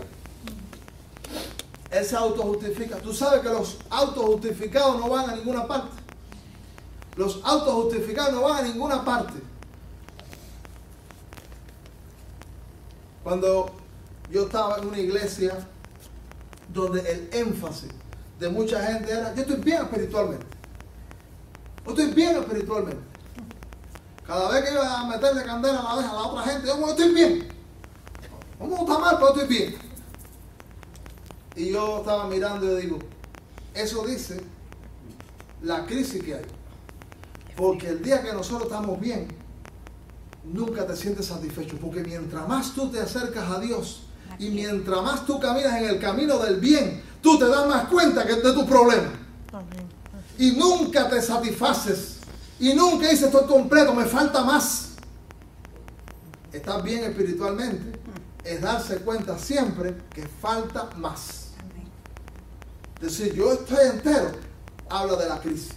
Él se autojustifica. Tú sabes que los autojustificados no van a ninguna parte. Los autojustificados no van a ninguna parte. Cuando yo estaba en una iglesia donde el énfasis de mucha gente era, yo estoy bien espiritualmente. Yo estoy bien espiritualmente. Cada vez que iba a meterle candela a la otra gente, yo estoy bien. Vamos a estar mal, pero estoy bien. Y yo estaba mirando y yo digo, eso dice la crisis que hay. Porque el día que nosotros estamos bien, nunca te sientes satisfecho. Porque mientras más tú te acercas a Dios y mientras más tú caminas en el camino del bien, tú te das más cuenta que de tu problema. Y nunca te satisfaces. Y nunca dices, estoy completo, me falta más. Estar bien espiritualmente es darse cuenta siempre que falta más. Es decir, yo estoy entero. Habla de la crisis.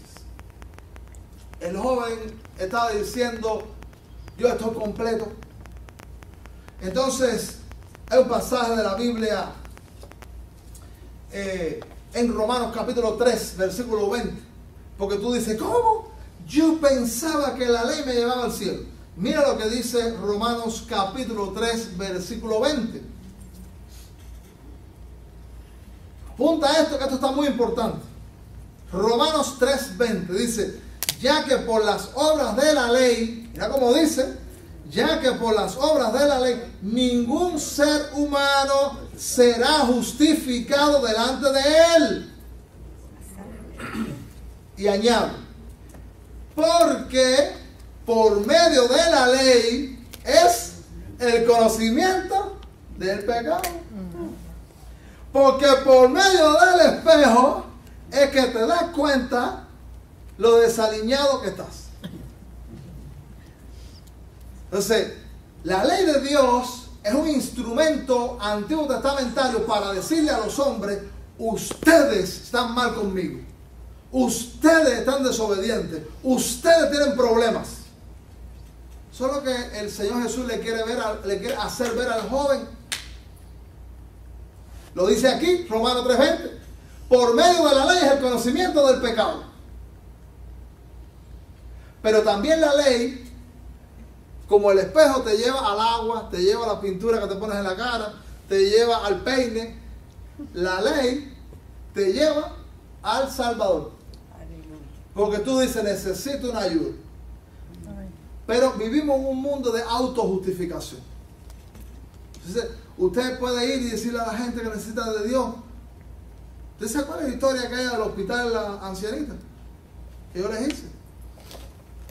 El joven estaba diciendo, yo estoy completo. Entonces, hay un pasaje de la Biblia en Romanos capítulo 3, versículo 20. Porque tú dices, ¿cómo? Yo pensaba que la ley me llevaba al cielo. Mira lo que dice Romanos capítulo 3, versículo 20. Apunta esto, que esto está muy importante. Romanos 3, 20 dice, ya que por las obras de la ley, mira cómo dice, ya que por las obras de la ley ningún ser humano será justificado delante de él. Y añade, porque por medio de la ley es el conocimiento del pecado. Porque por medio del espejo es que te das cuenta lo desaliñado que estás. Entonces, la ley de Dios es un instrumento antiguo testamentario para decirle a los hombres, ustedes están mal conmigo. Ustedes están desobedientes. Ustedes tienen problemas. Solo que el Señor Jesús le quiere hacer ver al joven. Lo dice aquí, Romanos 3:20. Por medio de la ley es el conocimiento del pecado. Pero también la ley, como el espejo te lleva al agua, te lleva a la pintura que te pones en la cara, te lleva al peine, la ley te lleva al Salvador. Porque tú dices, necesito una ayuda. Pero vivimos en un mundo de autojustificación. Entonces, usted puede ir y decirle a la gente que necesita de Dios. ¿Usted sabe cuál es la historia que hay del hospital de la ancianita? Que yo les hice.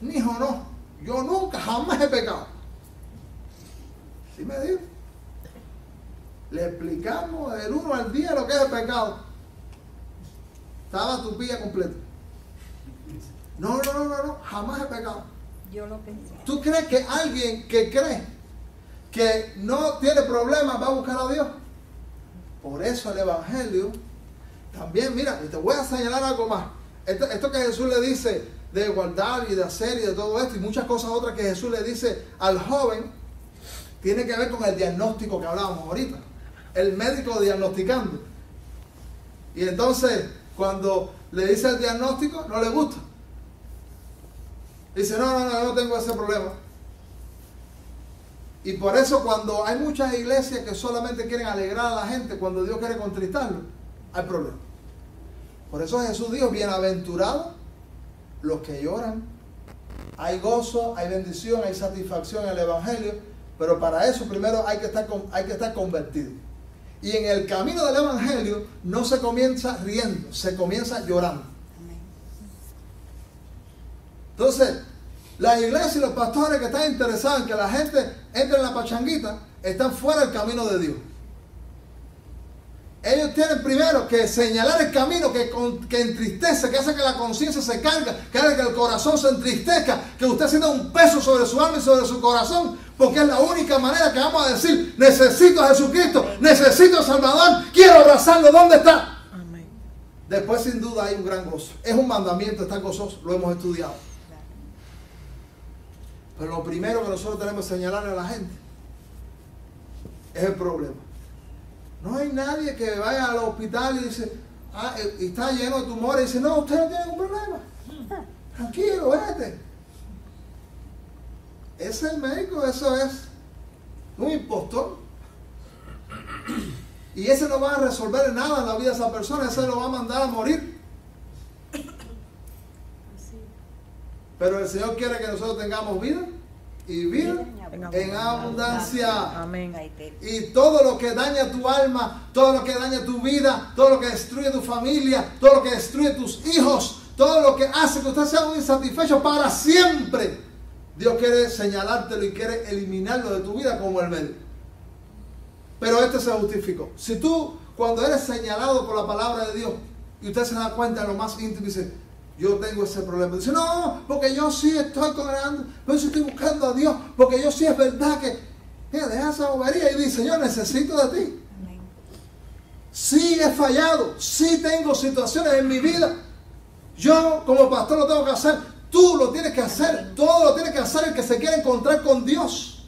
Ni hijo, no. Yo nunca, jamás he pecado. ¿Sí me dijo? Le explicamos del 1 al 10 lo que es el pecado. Estaba tu pilla completa. No, jamás he pecado. Yo lo pensé. ¿Tú crees que alguien que cree que no tiene problemas va a buscar a Dios? Por eso el Evangelio también, mira, y te voy a señalar algo más. Esto que Jesús le dice de guardar y de hacer y de todo esto y muchas cosas otras que Jesús le dice al joven, tiene que ver con el diagnóstico que hablábamos ahorita. El médico diagnosticando. Y entonces, cuando le dice el diagnóstico, no le gusta. Dice, no tengo ese problema. Y por eso cuando hay muchas iglesias que solamente quieren alegrar a la gente, cuando Dios quiere contristarlo, hay problema. Por eso Jesús dijo, bienaventurados los que lloran. Hay gozo, hay bendición, hay satisfacción en el Evangelio, pero para eso primero hay que estar convertido. Y en el camino del Evangelio no se comienza riendo, se comienza llorando. Entonces, la iglesia y los pastores que están interesados en que la gente entre en la pachanguita, están fuera del camino de Dios. Ellos tienen primero que señalar el camino que entristece, que hace que la conciencia se carga, que hace que el corazón se entristezca, que usted sienta un peso sobre su alma y sobre su corazón, porque es la única manera que vamos a decir, necesito a Jesucristo, necesito a Salvador, quiero abrazarlo, ¿dónde está? Amén. Después sin duda hay un gran gozo. Es un mandamiento estar gozoso, lo hemos estudiado. Pero lo primero que nosotros tenemos que señalarle a la gente es el problema. No hay nadie que vaya al hospital y dice, y está lleno de tumores y dice, no, usted no tiene ningún problema. Tranquilo, vete. Ese es el médico, eso es un impostor. Y ese no va a resolver nada en la vida de esa persona, ese lo va a mandar a morir. Pero el Señor quiere que nosotros tengamos vida y vida en abundancia. Amén. Y todo lo que daña tu alma, todo lo que daña tu vida, todo lo que destruye tu familia, todo lo que destruye tus hijos, todo lo que hace que usted sea un insatisfecho para siempre, Dios quiere señalártelo y quiere eliminarlo de tu vida como el médico. Pero este se justificó. Si tú, cuando eres señalado por la palabra de Dios y usted se da cuenta en lo más íntimo y dice, yo tengo ese problema. Dice, no, porque yo sí estoy congregando, pero yo estoy buscando a Dios, porque yo sí es verdad que, mira, deja esa bobería y dice, Señor, necesito de ti. Amén. Sí he fallado, sí tengo situaciones en mi vida. Yo como pastor lo tengo que hacer, tú lo tienes que hacer, todo lo tiene que hacer el que se quiere encontrar con Dios.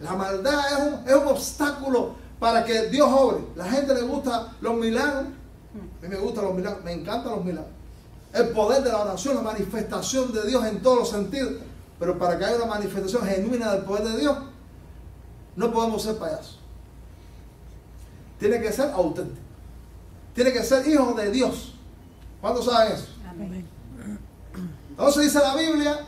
La maldad es un obstáculo para que Dios obre. La gente le gusta los milagros. A mí me gustan los milagros, me encantan los milagros. El poder de la oración, la manifestación de Dios en todos los sentidos. Pero para que haya una manifestación genuina del poder de Dios, no podemos ser payasos. Tiene que ser auténtico. Tiene que ser hijo de Dios. ¿Cuántos saben eso? Amén. Entonces dice la Biblia,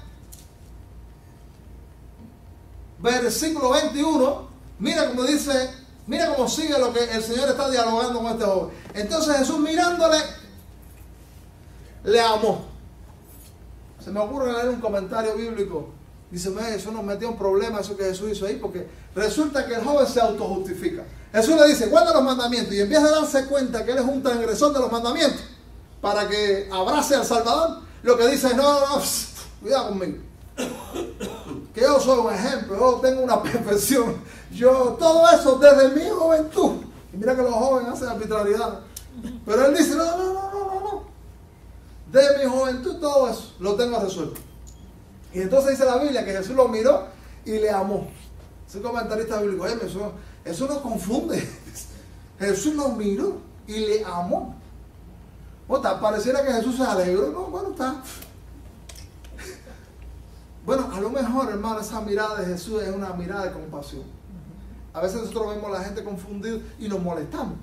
versículo 21, mira cómo dice, mira cómo sigue lo que el Señor está dialogando con este joven. Entonces Jesús mirándole, le amó. Se me ocurre leer un comentario bíblico. Dice, eso nos metió un problema, eso que Jesús hizo ahí, porque resulta que el joven se autojustifica. Jesús le dice, guarda los mandamientos, y en vez de darse cuenta que él es un transgresor de los mandamientos, para que abrace al Salvador, lo que dice es, no, cuidado conmigo. Que yo soy un ejemplo, yo tengo una perfección. Yo, todo eso desde mi juventud. Y mira que los jóvenes hacen arbitrariedad. Pero él dice, no. De mi juventud todo eso lo tengo resuelto. Y entonces dice la Biblia que Jesús lo miró y le amó. Ese comentarista bíblico, eso no confunde. Jesús lo miró y le amó. Pareciera que Jesús se alegró. No, bueno, está. Bueno, a lo mejor, hermano, esa mirada de Jesús es una mirada de compasión. A veces nosotros vemos a la gente confundida y nos molestamos.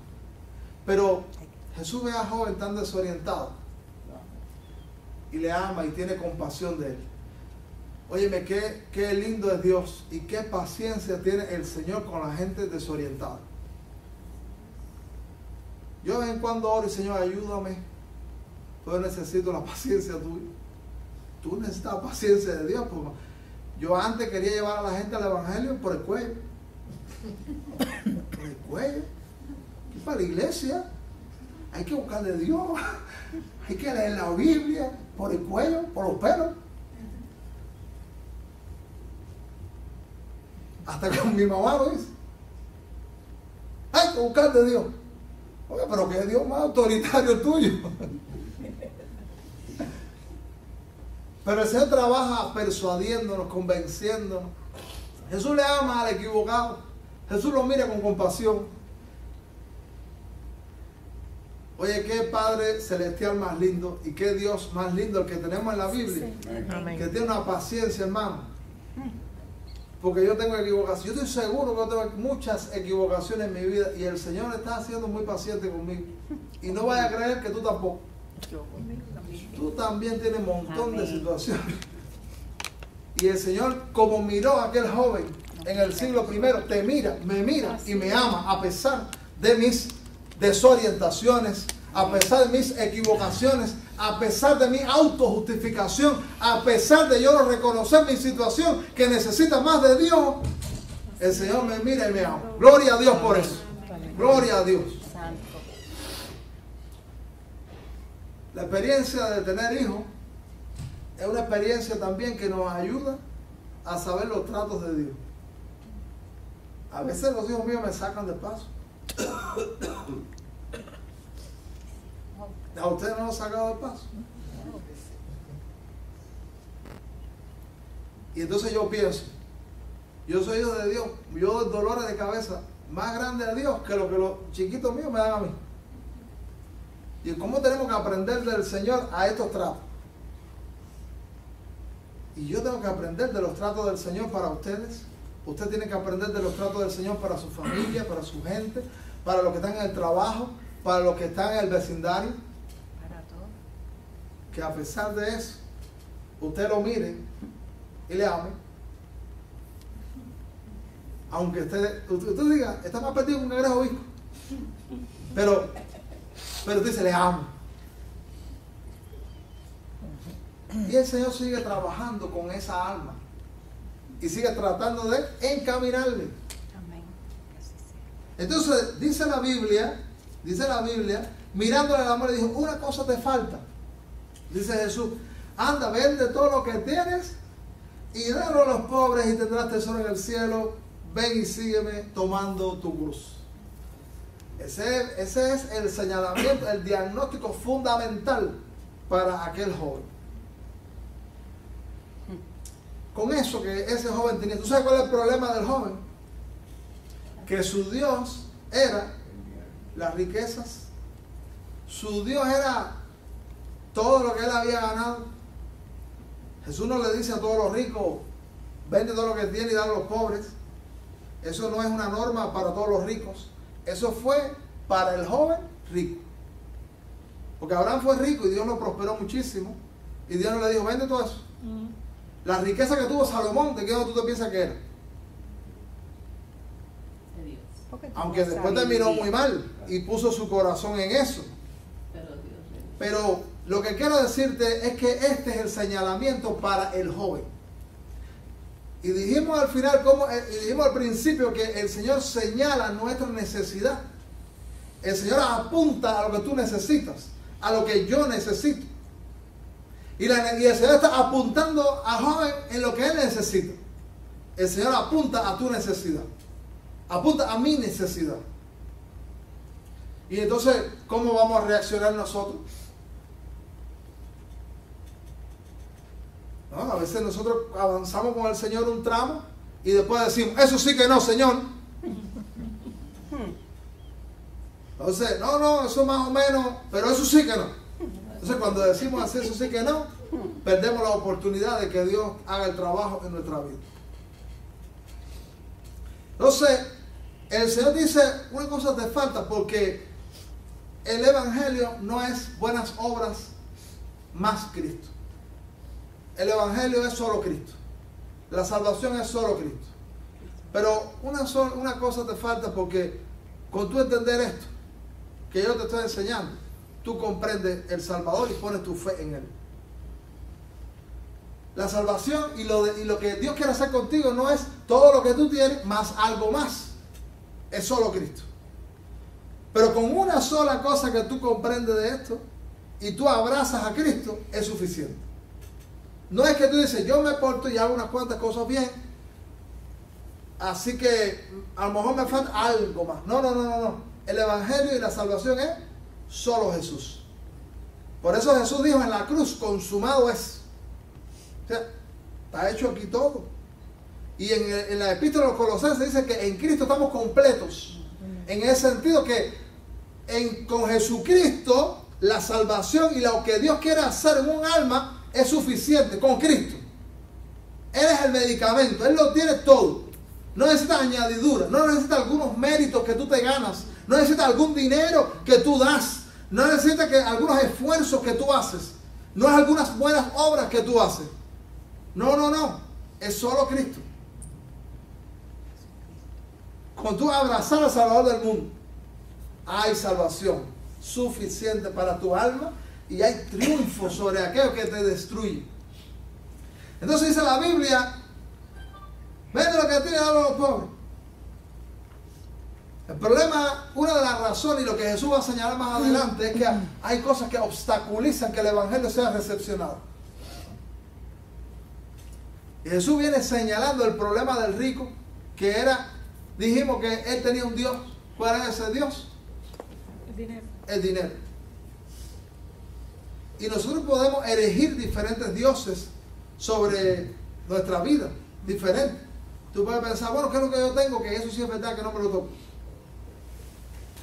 Pero Jesús ve a joven tan desorientado y le ama y tiene compasión de él. Óyeme, qué lindo es Dios y qué paciencia tiene el Señor con la gente desorientada. Yo de vez en cuando oro y Señor, ayúdame. Yo necesito la paciencia tuya. Tú necesitas la paciencia de Dios. Porque yo antes quería llevar a la gente al Evangelio por el cuello. Por el cuello. Y para la iglesia hay que buscar de Dios. hay que leer la Biblia por el cuello, por los pelos. Hasta con mi mamá lo dice. Hay que buscar de Dios. Oye, pero que es Dios más autoritario el tuyo. Pero el Señor trabaja persuadiéndonos, convenciéndonos. Jesús le ama al equivocado. Jesús lo mira con compasión. Oye, qué Padre Celestial más lindo y qué Dios más lindo el que tenemos en la Biblia. Amén. Que tiene una paciencia, hermano. Porque yo tengo equivocaciones. Yo estoy seguro que yo tengo muchas equivocaciones en mi vida y el Señor está siendo muy paciente conmigo. Y no vaya a creer que tú tampoco. Tú también tienes un montón de situaciones. Y el Señor, como miró a aquel joven en el siglo I, te mira, me mira y me ama a pesar de mis desorientaciones, a pesar de mis equivocaciones, a pesar de mi autojustificación, a pesar de yo no reconocer mi situación que necesita más de Dios. El Señor me mira y me ama. Gloria a Dios por eso. Gloria a Dios. La experiencia de tener hijos es una experiencia también que nos ayuda a saber los tratos de Dios. A veces los hijos míos me sacan de paso. ¿A ustedes no los han sacado de paso? Y entonces yo pienso, yo soy hijo de Dios, yo doy dolores de cabeza más grandes a Dios que lo que los chiquitos míos me dan a mí. ¿Y cómo tenemos que aprender del Señor a estos tratos? Y yo tengo que aprender de los tratos del Señor para ustedes. Usted tiene que aprender de los tratos del Señor para su familia, para su gente, para los que están en el trabajo, para los que están en el vecindario. Para todo. Que a pesar de eso, usted lo mire y le ame. Aunque usted diga, está más perdido que un cangrejo visco. Pero usted dice, le amo. Y el Señor sigue trabajando con esa alma. Y sigue tratando de encaminarle. Amén. Entonces, dice la Biblia, mirándole al amor, le dijo, una cosa te falta. Dice Jesús, anda, vende todo lo que tienes y dalo a los pobres y tendrás tesoro en el cielo. Ven y sígueme tomando tu cruz. Ese es el señalamiento, el diagnóstico fundamental para aquel joven. Con eso que ese joven tenía. ¿Tú sabes cuál es el problema del joven? Que su Dios era las riquezas. Su Dios era todo lo que él había ganado. Jesús no le dice a todos los ricos, vende todo lo que tiene y dale a los pobres. Eso no es una norma para todos los ricos. Eso fue para el joven rico. Porque Abraham fue rico y Dios lo prosperó muchísimo. Y Dios no le dijo, vende todo eso. La riqueza que tuvo Salomón, ¿de qué tú te piensas que era? De Dios. Aunque después terminó muy mal y puso su corazón en eso. Pero Dios le dio. Pero lo que quiero decirte es que este es el señalamiento para el joven. Y dijimos al final, dijimos al principio que el Señor señala nuestra necesidad. El Señor apunta a lo que tú necesitas, a lo que yo necesito. Y el Señor está apuntando al joven en lo que él necesita. El Señor apunta a tu necesidad. Apunta a mi necesidad. Y entonces, ¿cómo vamos a reaccionar nosotros? ¿No? A veces nosotros avanzamos con el Señor un tramo y después decimos, eso sí que no, Señor. Entonces, no, eso más o menos, pero eso sí que no. Entonces, cuando decimos así, eso sí que no, perdemos la oportunidad de que Dios haga el trabajo en nuestra vida. Entonces, el Señor dice, una cosa te falta, porque el Evangelio no es buenas obras más Cristo. El Evangelio es solo Cristo. La salvación es solo Cristo. Pero una cosa te falta, porque con tú entender esto, que yo te estoy enseñando, tú comprendes el Salvador y pones tu fe en Él. La salvación y lo que Dios quiere hacer contigo no es todo lo que tú tienes más algo más. Es solo Cristo. Pero con una sola cosa que tú comprendes de esto, y tú abrazas a Cristo, es suficiente. No es que tú dices, yo me porto y hago unas cuantas cosas bien, así que a lo mejor me falta algo más. No, no, no, no, no. El evangelio y la salvación es solo Jesús. Por eso Jesús dijo en la cruz, consumado es. O sea, está hecho aquí todo. Y en la epístola de los Colosenses dice que en Cristo estamos completos. En el sentido que con Jesucristo la salvación y lo que Dios quiere hacer en un alma es suficiente. Con Cristo Él es el medicamento, Él lo tiene todo. No necesitas añadidura, no necesitas algunos méritos que tú te ganas, no necesitas algún dinero que tú das, no necesitas algunos esfuerzos que tú haces, no es algunas buenas obras que tú haces. No, no, no, es solo Cristo. Cuando tú abrazas al Salvador del mundo, hay salvación suficiente para tu alma y hay triunfo sobre aquello que te destruye. Entonces dice la Biblia, vende lo que tiene, dalo a los pobres. El problema, una de las razones y lo que Jesús va a señalar más adelante es que hay cosas que obstaculizan que el evangelio sea recepcionado. Y Jesús viene señalando el problema del rico, que era, dijimos que él tenía un Dios. ¿Cuál era ese Dios? El dinero. El dinero. Y nosotros podemos erigir diferentes dioses sobre nuestra vida, diferentes. Tú puedes pensar, bueno, ¿qué es lo que yo tengo? Que eso sí es verdad que no me lo toco.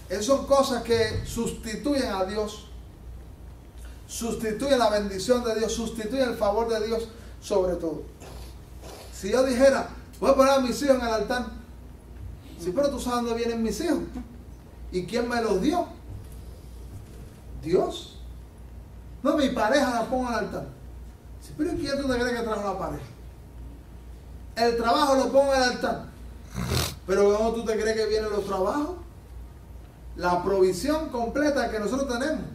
Esas son cosas que sustituyen a Dios, sustituyen la bendición de Dios, sustituyen el favor de Dios sobre todo. Si yo dijera, voy a poner a mis hijos en el altar, sí, pero tú sabes dónde vienen mis hijos. ¿Y quién me los dio? Dios. No, mi pareja la pongo al altar. Sí, pero ¿quién tú te crees que trajo la pareja? El trabajo lo pongo al altar. Pero ¿cómo tú te crees que vienen los trabajos? La provisión completa que nosotros tenemos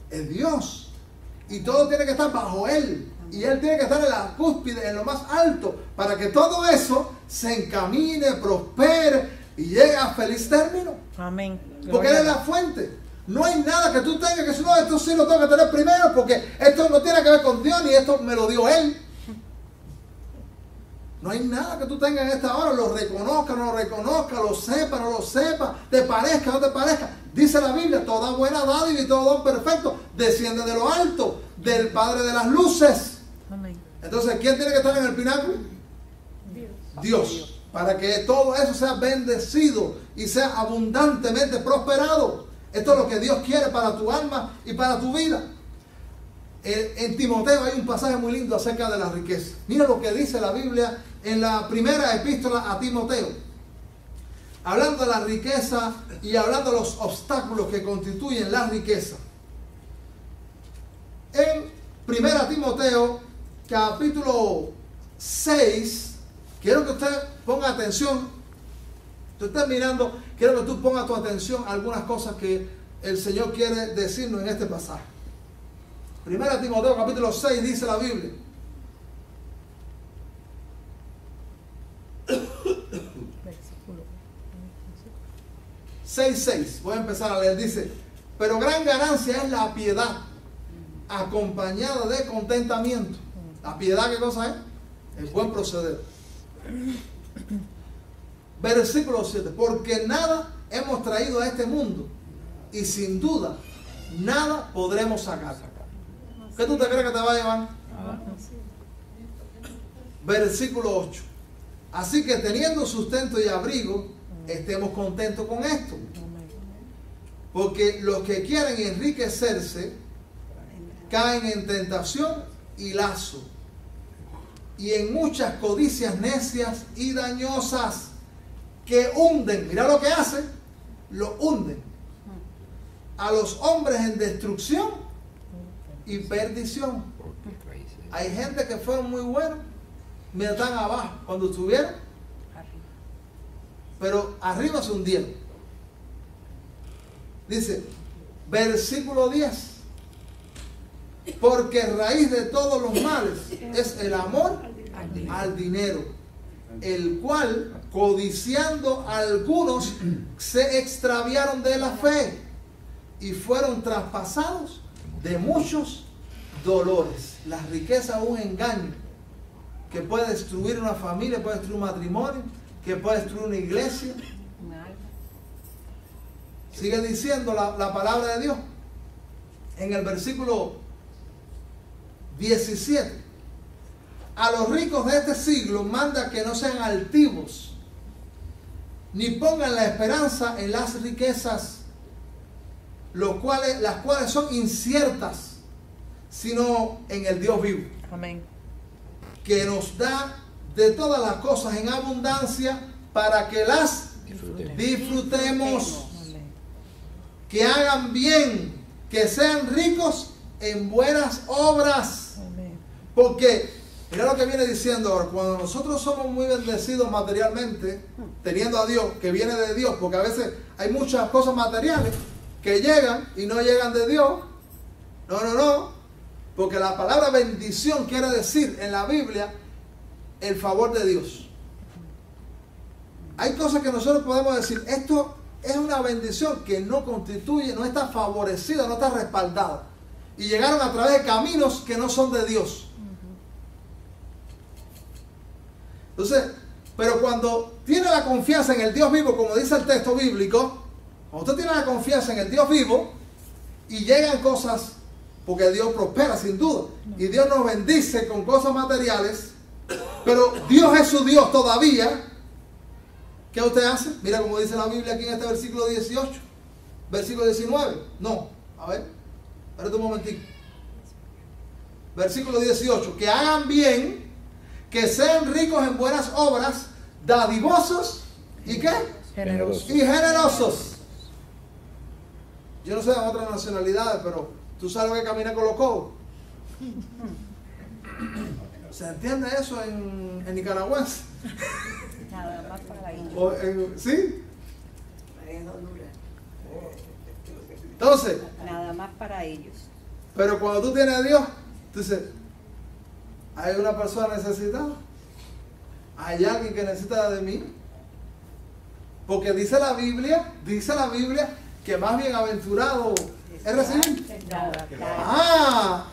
es Dios. Y todo tiene que estar bajo Él. Y Él tiene que estar en la cúspide, en lo más alto, para que todo eso se encamine, prospere y llegue a feliz término. Amén. Porque Él es la fuente. No hay nada que tú tengas que decir, no, esto sí lo tengo que tener primero, porque esto no tiene que ver con Dios, ni esto me lo dio Él. No hay nada que tú tengas en esta hora, lo reconozca, no lo reconozca, lo sepa, no lo sepa, te parezca, no te parezca. Dice la Biblia, toda buena dádiva y todo don perfecto desciende de lo alto, del Padre de las luces. Amén. Entonces, ¿quién tiene que estar en el pináculo? Dios. Para que todo eso sea bendecido y sea abundantemente prosperado. Esto es lo que Dios quiere para tu alma y para tu vida. En Timoteo hay un pasaje muy lindo acerca de la riqueza. Mira lo que dice la Biblia en la primera epístola a Timoteo. Hablando de la riqueza y hablando de los obstáculos que constituyen la riqueza. En 1 Timoteo, capítulo 6, quiero que usted ponga atención. Tú estás mirando, quiero que tú pongas tu atención a algunas cosas que el Señor quiere decirnos en este pasaje. 1 Timoteo, capítulo 6, dice la Biblia. Versículo 6:6, voy a empezar a leer, dice, pero gran ganancia es la piedad, acompañada de contentamiento. ¿La piedad qué cosa es? El buen proceder. Versículo 7, porque nada hemos traído a este mundo y sin duda nada podremos sacar. ¿Qué tú te crees que te va a llevar? Versículo 8, así que teniendo sustento y abrigo, estemos contentos con esto. Porque los que quieren enriquecerse caen en tentación y lazo, y en muchas codicias necias y dañosas que hunden. Mira lo que hacen, lo hunden a los hombres en destrucción y perdición. Hay gente que fueron muy buenos, mira, están abajo cuando estuvieron, pero arriba se hundieron. Dice, versículo 10, porque raíz de todos los males es el amor al dinero, el cual, codiciando algunos, se extraviaron de la fe y fueron traspasados de muchos dolores. La riqueza es un engaño que puede destruir una familia, puede destruir un matrimonio, que puede destruir una iglesia. Un alma. Sigue diciendo la palabra de Dios en el versículo 17. A los ricos de este siglo manda que no sean altivos, ni pongan la esperanza en las riquezas, las cuales son inciertas, sino en el Dios vivo. Amén. Que nos da de todas las cosas en abundancia para que las disfrutemos, Amén. que hagan bien, que sean ricos en buenas obras. Amén. Porque, mira lo que viene diciendo ahora, cuando nosotros somos muy bendecidos materialmente, teniendo a Dios, que viene de Dios, porque a veces hay muchas cosas materiales que llegan y no llegan de Dios. No. Porque la palabra bendición quiere decir en la Biblia el favor de Dios. Hay cosas que nosotros podemos decir, esto es una bendición que no constituye, no está favorecida, no está respaldada. Y llegaron a través de caminos que no son de Dios. Entonces, pero cuando tiene la confianza en el Dios vivo, como dice el texto bíblico, cuando usted tiene la confianza en el Dios vivo y llegan cosas, porque Dios prospera sin duda, y Dios nos bendice con cosas materiales, pero Dios es su Dios todavía. ¿Qué usted hace? Mira como dice la Biblia aquí en este versículo 18, versículo 19. No, a ver, espérate un momentito. Versículo 18, que hagan bien, que sean ricos en buenas obras, dadivosos y ¿qué? Generoso. Y generosos. Yo no sé de otras nacionalidades, pero tú sabes lo que camina con los codos. ¿Se entiende eso en nicaragüense? Nada más para ellos. ¿Sí? En Honduras. Entonces, Nada más para ellos. pero cuando tú tienes a Dios, tú dices, hay una persona necesitada, hay alguien que necesita de mí, porque dice la Biblia que más bienaventurado es recibir.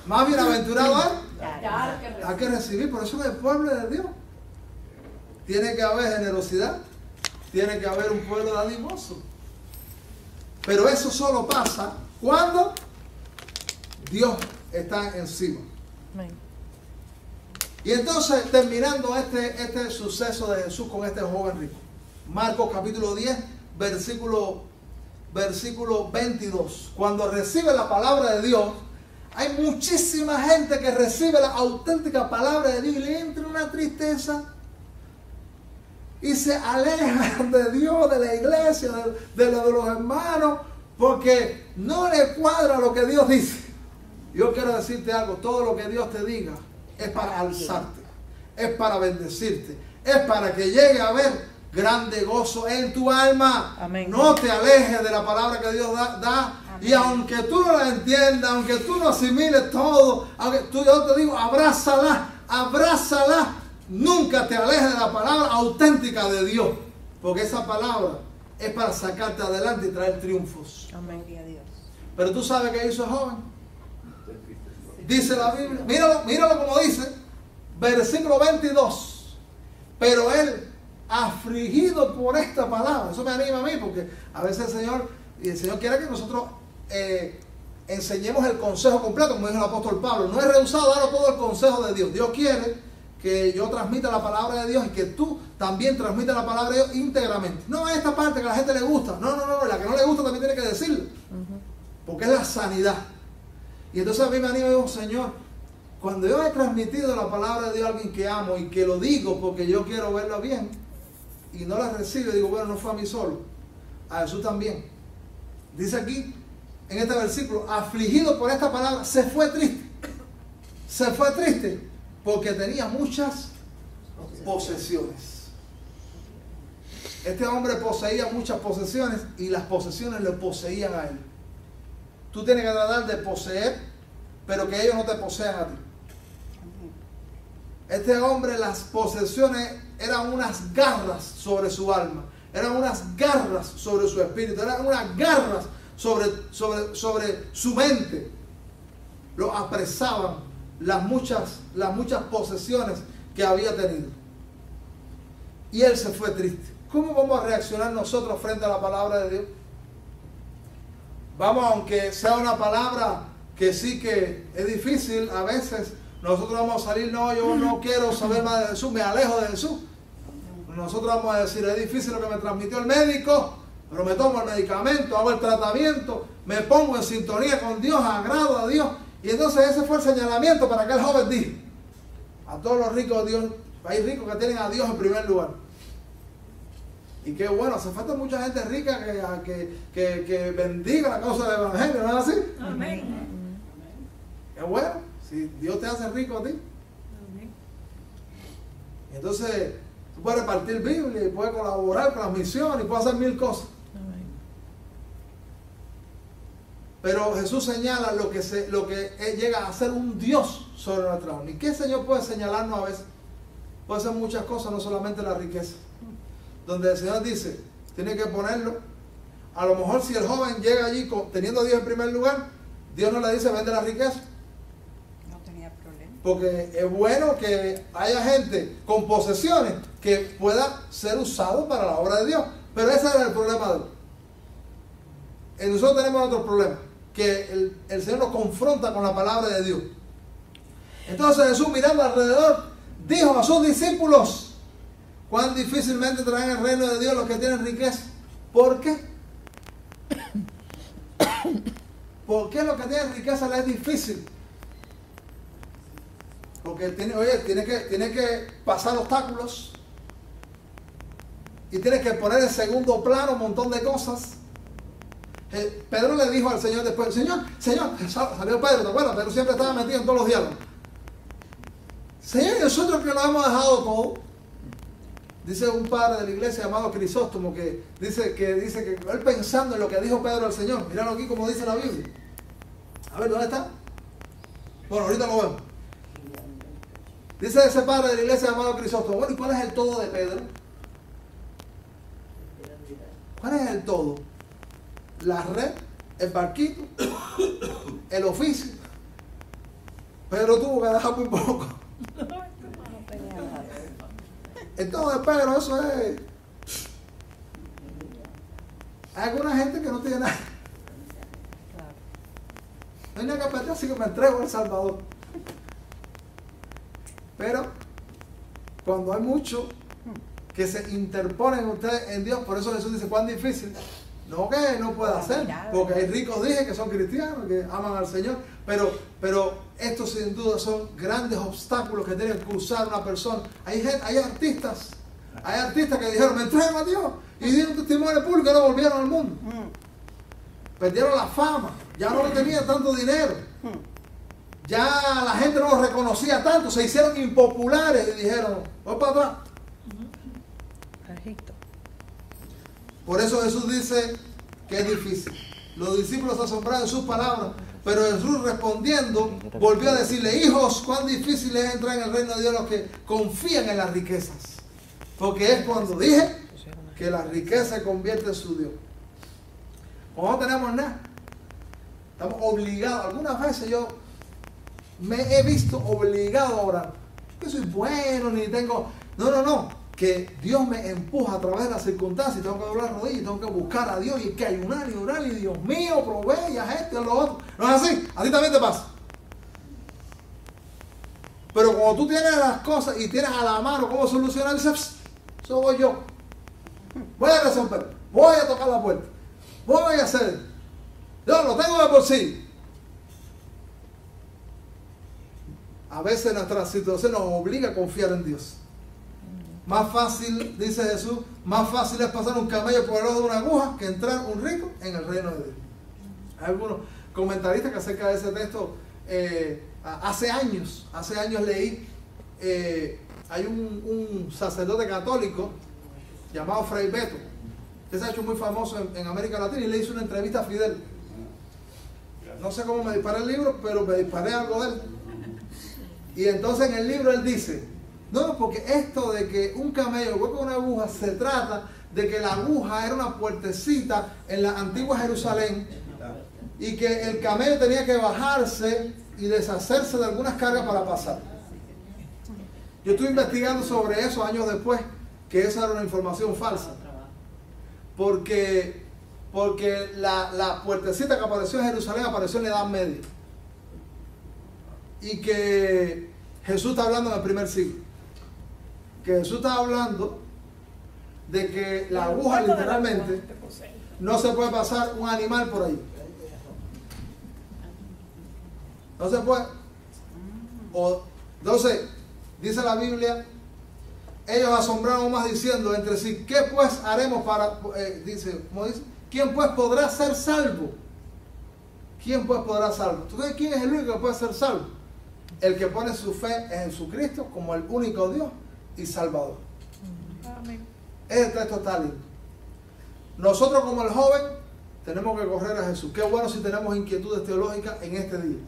Más bienaventurado es hay que recibir. Por eso en el pueblo de Dios tiene que haber generosidad, tiene que haber un pueblo dadivoso. Pero eso solo pasa cuando Dios está encima. Amén. Y entonces, terminando este suceso de Jesús con este joven rico, Marcos capítulo 10, versículo 22. Cuando recibe la palabra de Dios, hay muchísima gente que recibe la auténtica palabra de Dios y le entra una tristeza y se alejan de Dios, de la iglesia, de los hermanos, porque no le cuadra lo que Dios dice. Yo quiero decirte algo, todo lo que Dios te diga es para alzarte, es para bendecirte, es para que llegue a haber grande gozo en tu alma. Amén. No te alejes de la palabra que Dios da. Y aunque tú no la entiendas, aunque tú no asimiles todo, yo te digo, abrázala. Nunca te alejes de la palabra auténtica de Dios, porque esa palabra es para sacarte adelante y traer triunfos. Amén. Pero tú sabes qué hizo el joven. Dice la Biblia, míralo como dice, versículo 22. Pero él, afligido por esta palabra, eso me anima a mí, porque a veces el Señor quiere que nosotros enseñemos el consejo completo, como dijo el apóstol Pablo. No he rehusado dar todo el consejo de Dios. Dios quiere que yo transmita la palabra de Dios y que tú también transmitas la palabra de Dios íntegramente. No es esta parte que a la gente le gusta. No, la que no le gusta también tiene que decirlo. Porque es la sanidad. Y entonces a mí me anima y digo, Señor, cuando yo he transmitido la palabra de Dios a alguien que amo y que lo digo porque yo quiero verlo bien y no la recibe, digo, bueno, no fue a mí solo, a Jesús también. Dice aquí, en este versículo, afligido por esta palabra, se fue triste. Se fue triste porque tenía muchas posesiones. Este hombre poseía muchas posesiones y las posesiones le poseían a él. Tú tienes que tratar de poseer, pero que ellos no te posean a ti. Este hombre, las posesiones eran unas garras sobre su alma, eran unas garras sobre su espíritu, eran unas garras sobre su mente. lo apresaban las muchas posesiones que había tenido. Y él se fue triste. ¿Cómo vamos a reaccionar nosotros frente a la palabra de Dios? Vamos, aunque sea una palabra que sí que es difícil a veces, nosotros vamos a salir, no, yo no quiero saber más de Jesús, me alejo de Jesús. Nosotros vamos a decir, es difícil lo que me transmitió el médico, pero me tomo el medicamento, hago el tratamiento, me pongo en sintonía con Dios, agrado a Dios. Y entonces ese fue el señalamiento para que el joven dijo, a todos los ricos de Dios, hay ricos que tienen a Dios en primer lugar. Y qué bueno, hace falta mucha gente rica que bendiga la causa del evangelio, ¿no es así? Amén. Es bueno, si Dios te hace rico a ti. Amén. Y entonces tú puedes repartir Biblia y puedes colaborar con las misiones y puedes hacer mil cosas. Amén. Pero Jesús señala lo que él llega a ser un Dios sobre nuestra alma. ¿Y qué Señor puede señalarnos a veces? Puede ser muchas cosas, no solamente la riqueza. Donde el Señor dice, tiene que ponerlo. A lo mejor si el joven llega allí teniendo a Dios en primer lugar, Dios no le dice vende la riqueza. No tenía problema. Porque es bueno que haya gente con posesiones que pueda ser usado para la obra de Dios. Pero ese era el problema de él. Nosotros tenemos otro problema, que el Señor nos confronta con la palabra de Dios. Entonces Jesús, mirando alrededor, dijo a sus discípulos, cuán difícilmente traen el reino de Dios los que tienen riqueza. ¿Por qué? ¿Por qué los que tienen riqueza les es difícil? Porque tiene que pasar obstáculos y tiene que poner en segundo plano un montón de cosas. Pedro le dijo al Señor después, Señor, salió Pedro, ¿te acuerdas? Pedro siempre estaba metido en todos los diálogos. Señor, ¿y nosotros que lo hemos dejado todo? Dice un padre de la iglesia llamado Crisóstomo que dice que él pensando en lo que dijo Pedro al Señor, míralo aquí como dice la Biblia. A ver, ¿dónde está? Bueno, ahorita lo vemos. Dice ese padre de la iglesia llamado Crisóstomo, bueno, ¿y cuál es el todo de Pedro? ¿Cuál es el todo? La red, el barquito, el oficio. Pedro tuvo que dejar muy poco. Entonces, Pedro, eso es. Hay alguna gente que no tiene nada. No hay nada que perder, así que me entrego al Salvador. Pero, cuando hay muchos que se interponen ustedes en Dios, por eso Jesús dice, cuán difícil. No que no pueda hacer, porque hay ricos, dije, que son cristianos, que aman al Señor, pero estos sin duda son grandes obstáculos que tiene que cruzar una persona. Hay artistas que dijeron, me entrego a Dios, y dieron testimonio público y no volvieron al mundo. Perdieron la fama, ya no tenían tanto dinero, ya la gente no los reconocía tanto, se hicieron impopulares y dijeron, voy para atrás. Egipto. Por eso Jesús dice que es difícil. Los discípulos se asombraron en sus palabras, pero Jesús respondiendo volvió a decirle, hijos, cuán difícil es entrar en el reino de Dios los que confían en las riquezas. Porque es cuando dije que la riqueza se convierte en su Dios. Cuando no tenemos nada, estamos obligados. Algunas veces yo me he visto obligado a orar. Yo soy bueno, ni tengo... No. Que Dios me empuja a través de las circunstancias y tengo que doblar rodillas y tengo que buscar a Dios y hay que ayunar y orar y Dios mío, provee a esto y a lo otro. No es así, a ti también te pasa. Pero cuando tú tienes las cosas y tienes a la mano cómo solucionar, dices, eso voy yo. Voy a resolver, voy a tocar la puerta, voy a hacer. Yo lo tengo de por sí. A veces nuestra situación nos obliga a confiar en Dios. Más fácil, dice Jesús, más fácil es pasar un camello por el ojo de una aguja que entrar un rico en el reino de Dios. Hay algunos comentaristas que acerca de ese texto, hace años leí, hay un sacerdote católico llamado Fray Beto, que se ha hecho muy famoso en América Latina y le hizo una entrevista a Fidel. No sé cómo me disparé el libro, pero me disparé algo de él. Y entonces en el libro él dice, no, porque esto de que un camello hueco una aguja se trata de que la aguja era una puertecita en la antigua Jerusalén y que el camello tenía que bajarse y deshacerse de algunas cargas para pasar. Yo estuve investigando sobre eso años después, que esa era una información falsa. Porque la puertecita que apareció en Jerusalén apareció en la Edad Media. Y que Jesús está hablando en el primer siglo. Que Jesús está hablando de que la aguja literalmente no se puede pasar un animal por ahí. No se puede. Entonces, dice la Biblia, ellos asombraron más diciendo entre sí, ¿qué pues haremos para, dice, ¿cómo dice? ¿Quién pues podrá ser salvo? ¿Quién pues podrá ser salvo? ¿Tú sabes quién es el único que puede ser salvo? El que pone su fe en Jesucristo como el único Dios y Salvador. Amén. Ese texto está lindo. Nosotros como el joven tenemos que correr a Jesús. Qué bueno si tenemos inquietudes teológicas en este día.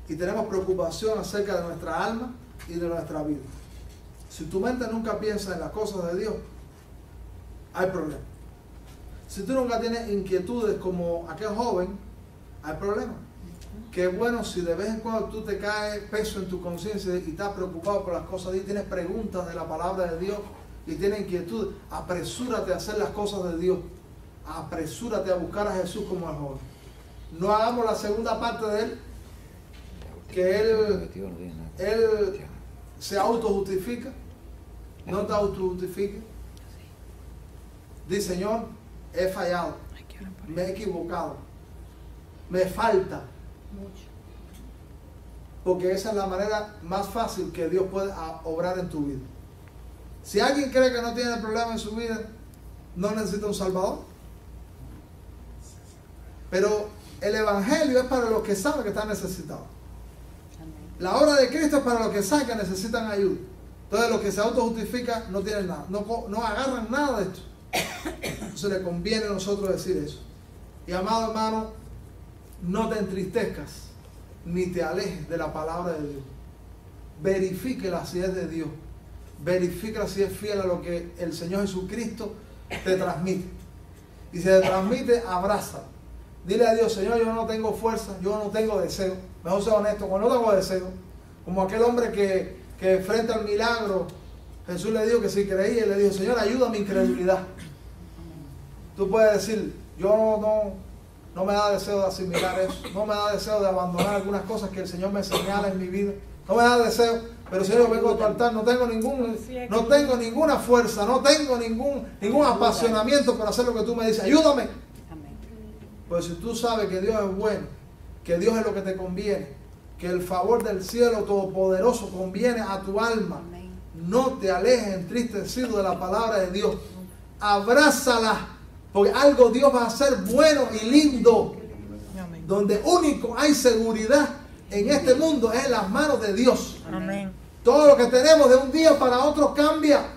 Y tenemos preocupación acerca de nuestra alma y de nuestra vida. Si tu mente nunca piensa en las cosas de Dios, hay problema. Si tú nunca tienes inquietudes como aquel joven, hay problema. Qué bueno si de vez en cuando tú te caes peso en tu conciencia y estás preocupado por las cosas de Dios, tienes preguntas de la palabra de Dios y tienes inquietud, apresúrate a hacer las cosas de Dios. Apresúrate a buscar a Jesús como el joven. No hagamos la segunda parte de él, que él se autojustifica. No te autojustifiques. Dice, Señor, he fallado, me he equivocado, me falta. Porque esa es la manera más fácil que Dios puede obrar en tu vida. Si alguien cree que no tiene problema en su vida, no necesita un Salvador. Pero el Evangelio es para los que saben que están necesitados. La obra de Cristo es para los que saben que necesitan ayuda. Entonces los que se autojustifican no tienen nada, no agarran nada de esto. Entonces le conviene a nosotros decir eso. Y amado hermano, no te entristezcas ni te alejes de la palabra de Dios. Verifíquela si es de Dios. Verifícala si es fiel a lo que el Señor Jesucristo te transmite. Y si te transmite, abrázalo. Dile a Dios, Señor, yo no tengo fuerza, yo no tengo deseo. Mejor ser honesto, cuando no tengo deseo. Como aquel hombre que frente al milagro, Jesús le dijo que si creía, y le dijo, Señor, ayuda a mi incredulidad. Tú puedes decir, yo no me da deseo de asimilar eso, no me da deseo de abandonar algunas cosas que el Señor me señala en mi vida, no me da deseo, pero Señor, yo vengo a tu altar, no tengo ninguna fuerza, no tengo ningún apasionamiento por hacer lo que tú me dices, ayúdame. Pues si tú sabes que Dios es bueno, que Dios es lo que te conviene, que el favor del cielo todopoderoso conviene a tu alma, no te alejes entristecido de la palabra de Dios, abrázala, porque algo Dios va a hacer bueno y lindo. Amén. Donde único hay seguridad en este mundo es en las manos de Dios. Amén. Todo lo que tenemos de un día para otro cambia.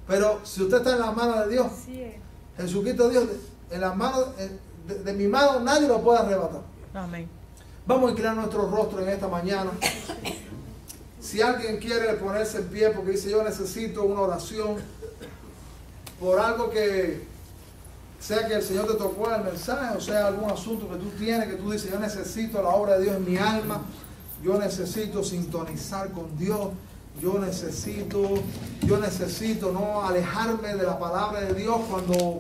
Pero si usted está en las manos de Dios, Así es. Jesucristo Dios, en las manos de mi mano nadie lo puede arrebatar. Amén. Vamos a inclinar nuestro rostro en esta mañana. Si alguien quiere ponerse en pie porque dice yo necesito una oración por algo que sea que el Señor te tocó en el mensaje, o sea algún asunto que tú tienes, que tú dices yo necesito la obra de Dios en mi alma, yo necesito sintonizar con Dios, yo necesito no alejarme de la palabra de Dios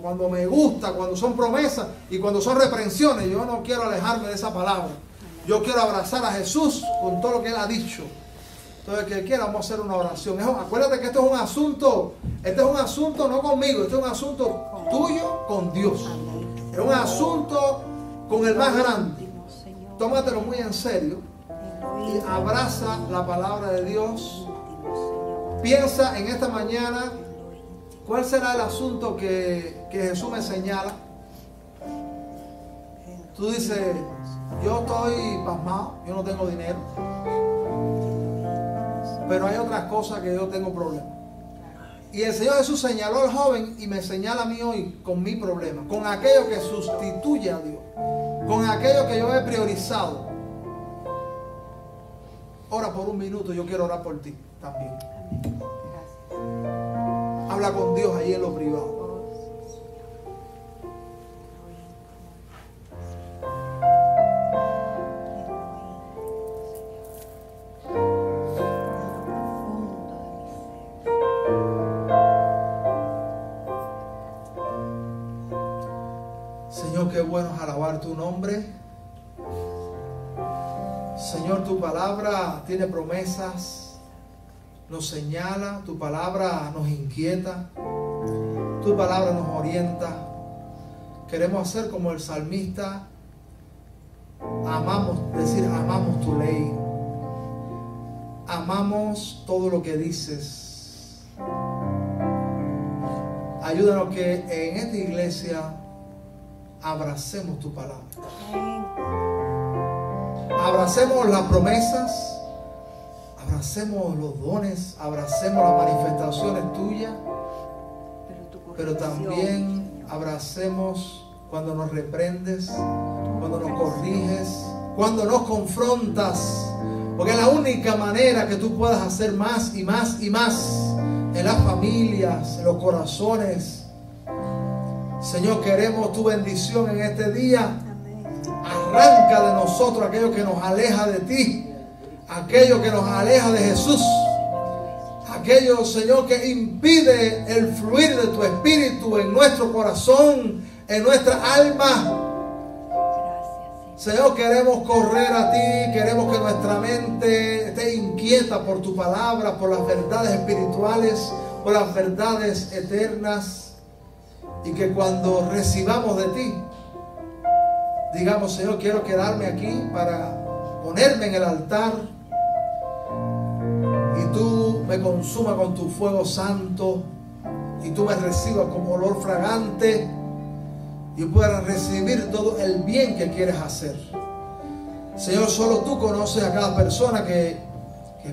cuando me gusta, cuando son promesas y cuando son reprensiones. Yo no quiero alejarme de esa palabra. Yo quiero abrazar a Jesús con todo lo que Él ha dicho. Entonces, que quiera, vamos a hacer una oración. Acuérdate que esto es un asunto no conmigo, esto es un asunto tuyo con Dios. Es un asunto con el más grande. Tómatelo muy en serio y abraza la palabra de Dios. Piensa en esta mañana cuál será el asunto que Jesús me señala. Tú dices, yo estoy pasmado, yo no tengo dinero, pero hay otras cosas que yo tengo problemas. Y el Señor Jesús señaló al joven y me señala a mí hoy con mi problema, con aquello que sustituye a Dios, con aquello que yo he priorizado. Ora por un minuto, yo quiero orar por ti también. Habla con Dios ahí en lo privado. bueno es alabar tu nombre. Señor, tu palabra tiene promesas, nos señala, tu palabra nos inquieta, tu palabra nos orienta. Queremos hacer como el salmista, amamos tu ley, amamos todo lo que dices. Ayúdanos que en esta iglesia abracemos tu palabra. Abracemos las promesas, abracemos los dones, abracemos las manifestaciones tuyas, pero también abracemos cuando nos reprendes, cuando nos corriges, cuando nos confrontas, porque es la única manera que tú puedas hacer más y más y más en las familias, en los corazones. Señor, queremos tu bendición en este día. Arranca de nosotros aquello que nos aleja de ti, aquello que nos aleja de Jesús, aquello, Señor, que impide el fluir de tu espíritu en nuestro corazón, en nuestra alma. Señor, queremos correr a ti, queremos que nuestra mente esté inquieta por tu palabra, por las verdades espirituales, por las verdades eternas, y que cuando recibamos de ti, digamos, Señor, quiero quedarme aquí para ponerme en el altar y tú me consumas con tu fuego santo y tú me recibas como olor fragante y pueda recibir todo el bien que quieres hacer. Señor, solo tú conoces a cada persona que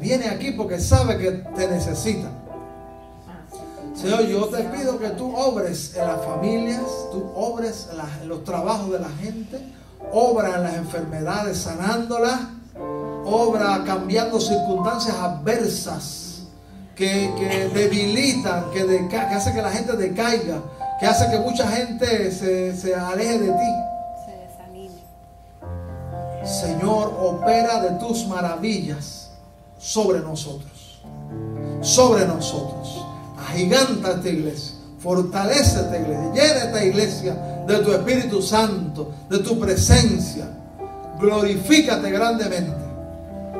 viene aquí porque sabe que te necesita. Señor, yo te pido que tú obres en las familias, tú obres en los trabajos de la gente, obra en las enfermedades sanándolas, obra cambiando circunstancias adversas que debilitan, que hace que la gente decaiga, que hace que mucha gente se aleje de ti. Se desanime. Señor, opera de tus maravillas sobre nosotros, sobre nosotros. Agiganta esta iglesia, fortalece esta iglesia, llena esta iglesia de tu Espíritu Santo, de tu presencia. Glorifícate grandemente.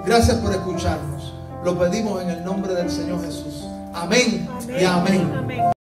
Gracias por escucharnos. Lo pedimos en el nombre del Señor Jesús. Amén y amén.